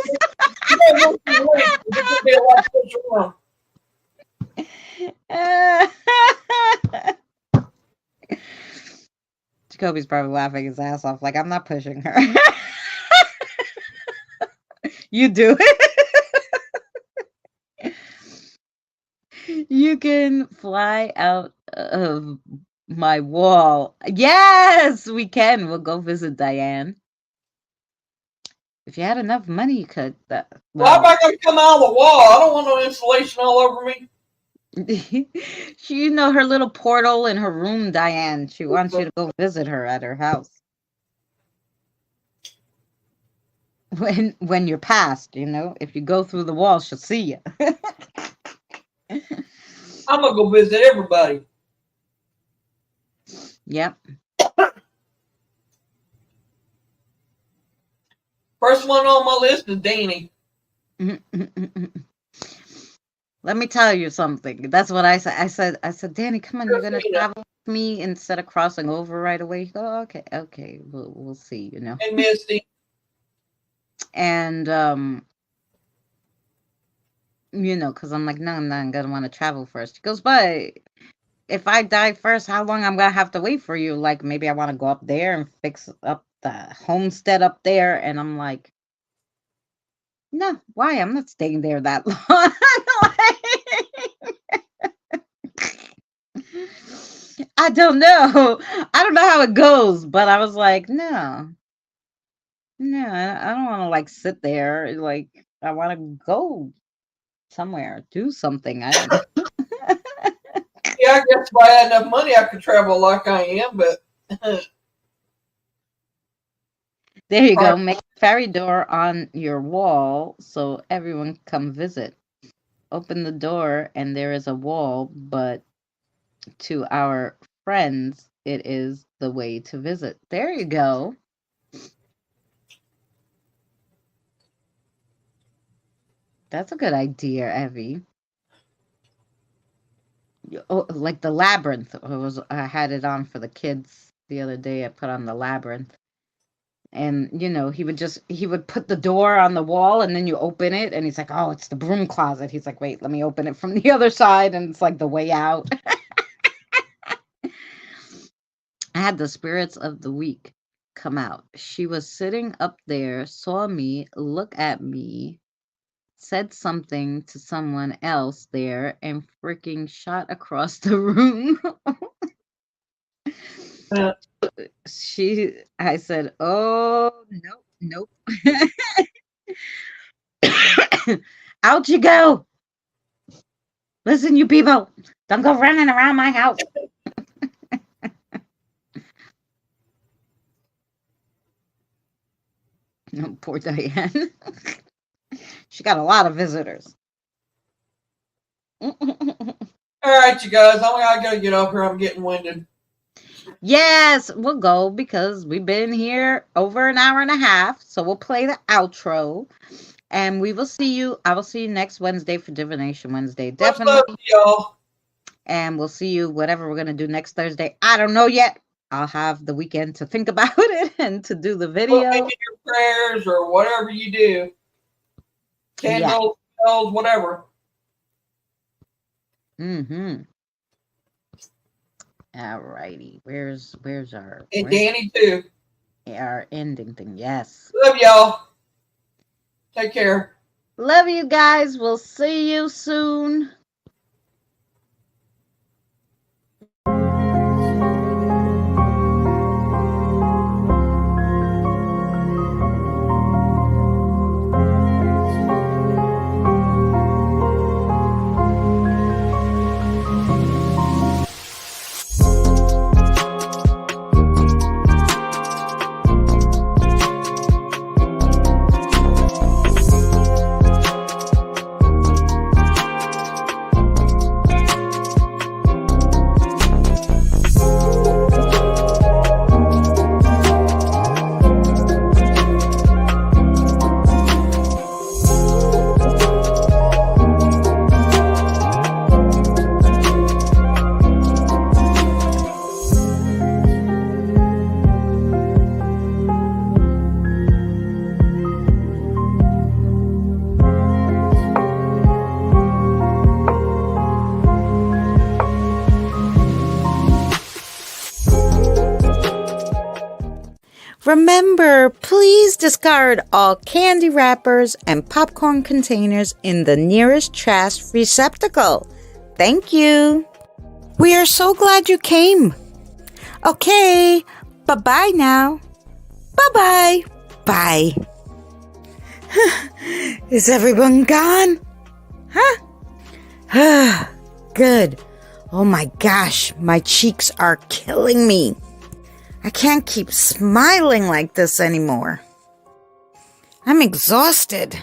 Jacoby's probably laughing his ass off. Like, I'm not pushing her. You do it. You can fly out of my wall. Yes, we can. We'll go visit Diane. If you had enough money, you could. Why am I going to come out of the wall? I don't want no insulation all over me. She, her little portal in her room, Diane. She wants you to go visit her at her house. When you're past, if you go through the wall, she'll see you. I'm going to go visit everybody. Yep. First one on my list is Danny. Let me tell you something. That's what I said. I said, Danny, come on, you're gonna Christina travel with me instead of crossing over right away. He go, okay, we'll see, and Misty. And because I'm like, no, I'm not gonna want to travel first. He goes, but if I die first, how long I'm gonna have to wait for you? Like maybe I want to go up there and fix up the homestead up there. And I'm like, no, why? I'm not staying there that long. I don't know. I don't know how it goes, but I was like, no, I don't want to like sit there. Like I want to go somewhere, do something. I don't know. Yeah, I guess if I had enough money, I could travel like I am, but There you go. Make a fairy door on your wall so everyone come visit. Open the door and there is a wall, but to our friends, it is the way to visit. There you go. That's a good idea, Evie. Oh, like the labyrinth. I had it on for the kids the other day. I put on the labyrinth. And he would put the door on the wall and then you open it and he's like, oh, it's the broom closet. He's like, wait, let me open it from the other side, and it's like the way out. I had the spirits of the week come out. She was sitting up there, saw me, look at me, said something to someone else there, and freaking shot across the room. I said, oh, nope. Out you go. Listen, you people, don't go running around my house. No, poor Diane. She got a lot of visitors. all right, you guys. I gotta get up here. I'm getting winded. Yes, we'll go because we've been here over an hour and a half. So we'll play the outro. And we will see you. I will see you next Wednesday for Divination Wednesday. Definitely. Much love to y'all. And we'll see you whatever we're going to do next Thursday. I don't know yet. I'll have the weekend to think about it and to do the video. Put me in your prayers or whatever you do. Candles, bells, whatever. Mm-hmm. All righty. Where's our... And Danny, too. Our ending thing. Yes. Love y'all. Take care. Love you guys. We'll see you soon. Remember, please discard all candy wrappers and popcorn containers in the nearest trash receptacle. Thank you. We are so glad you came. Okay, bye-bye now. Bye-bye. Bye. Is everyone gone? Huh? Good. Oh my gosh, my cheeks are killing me. I can't keep smiling like this anymore. I'm exhausted.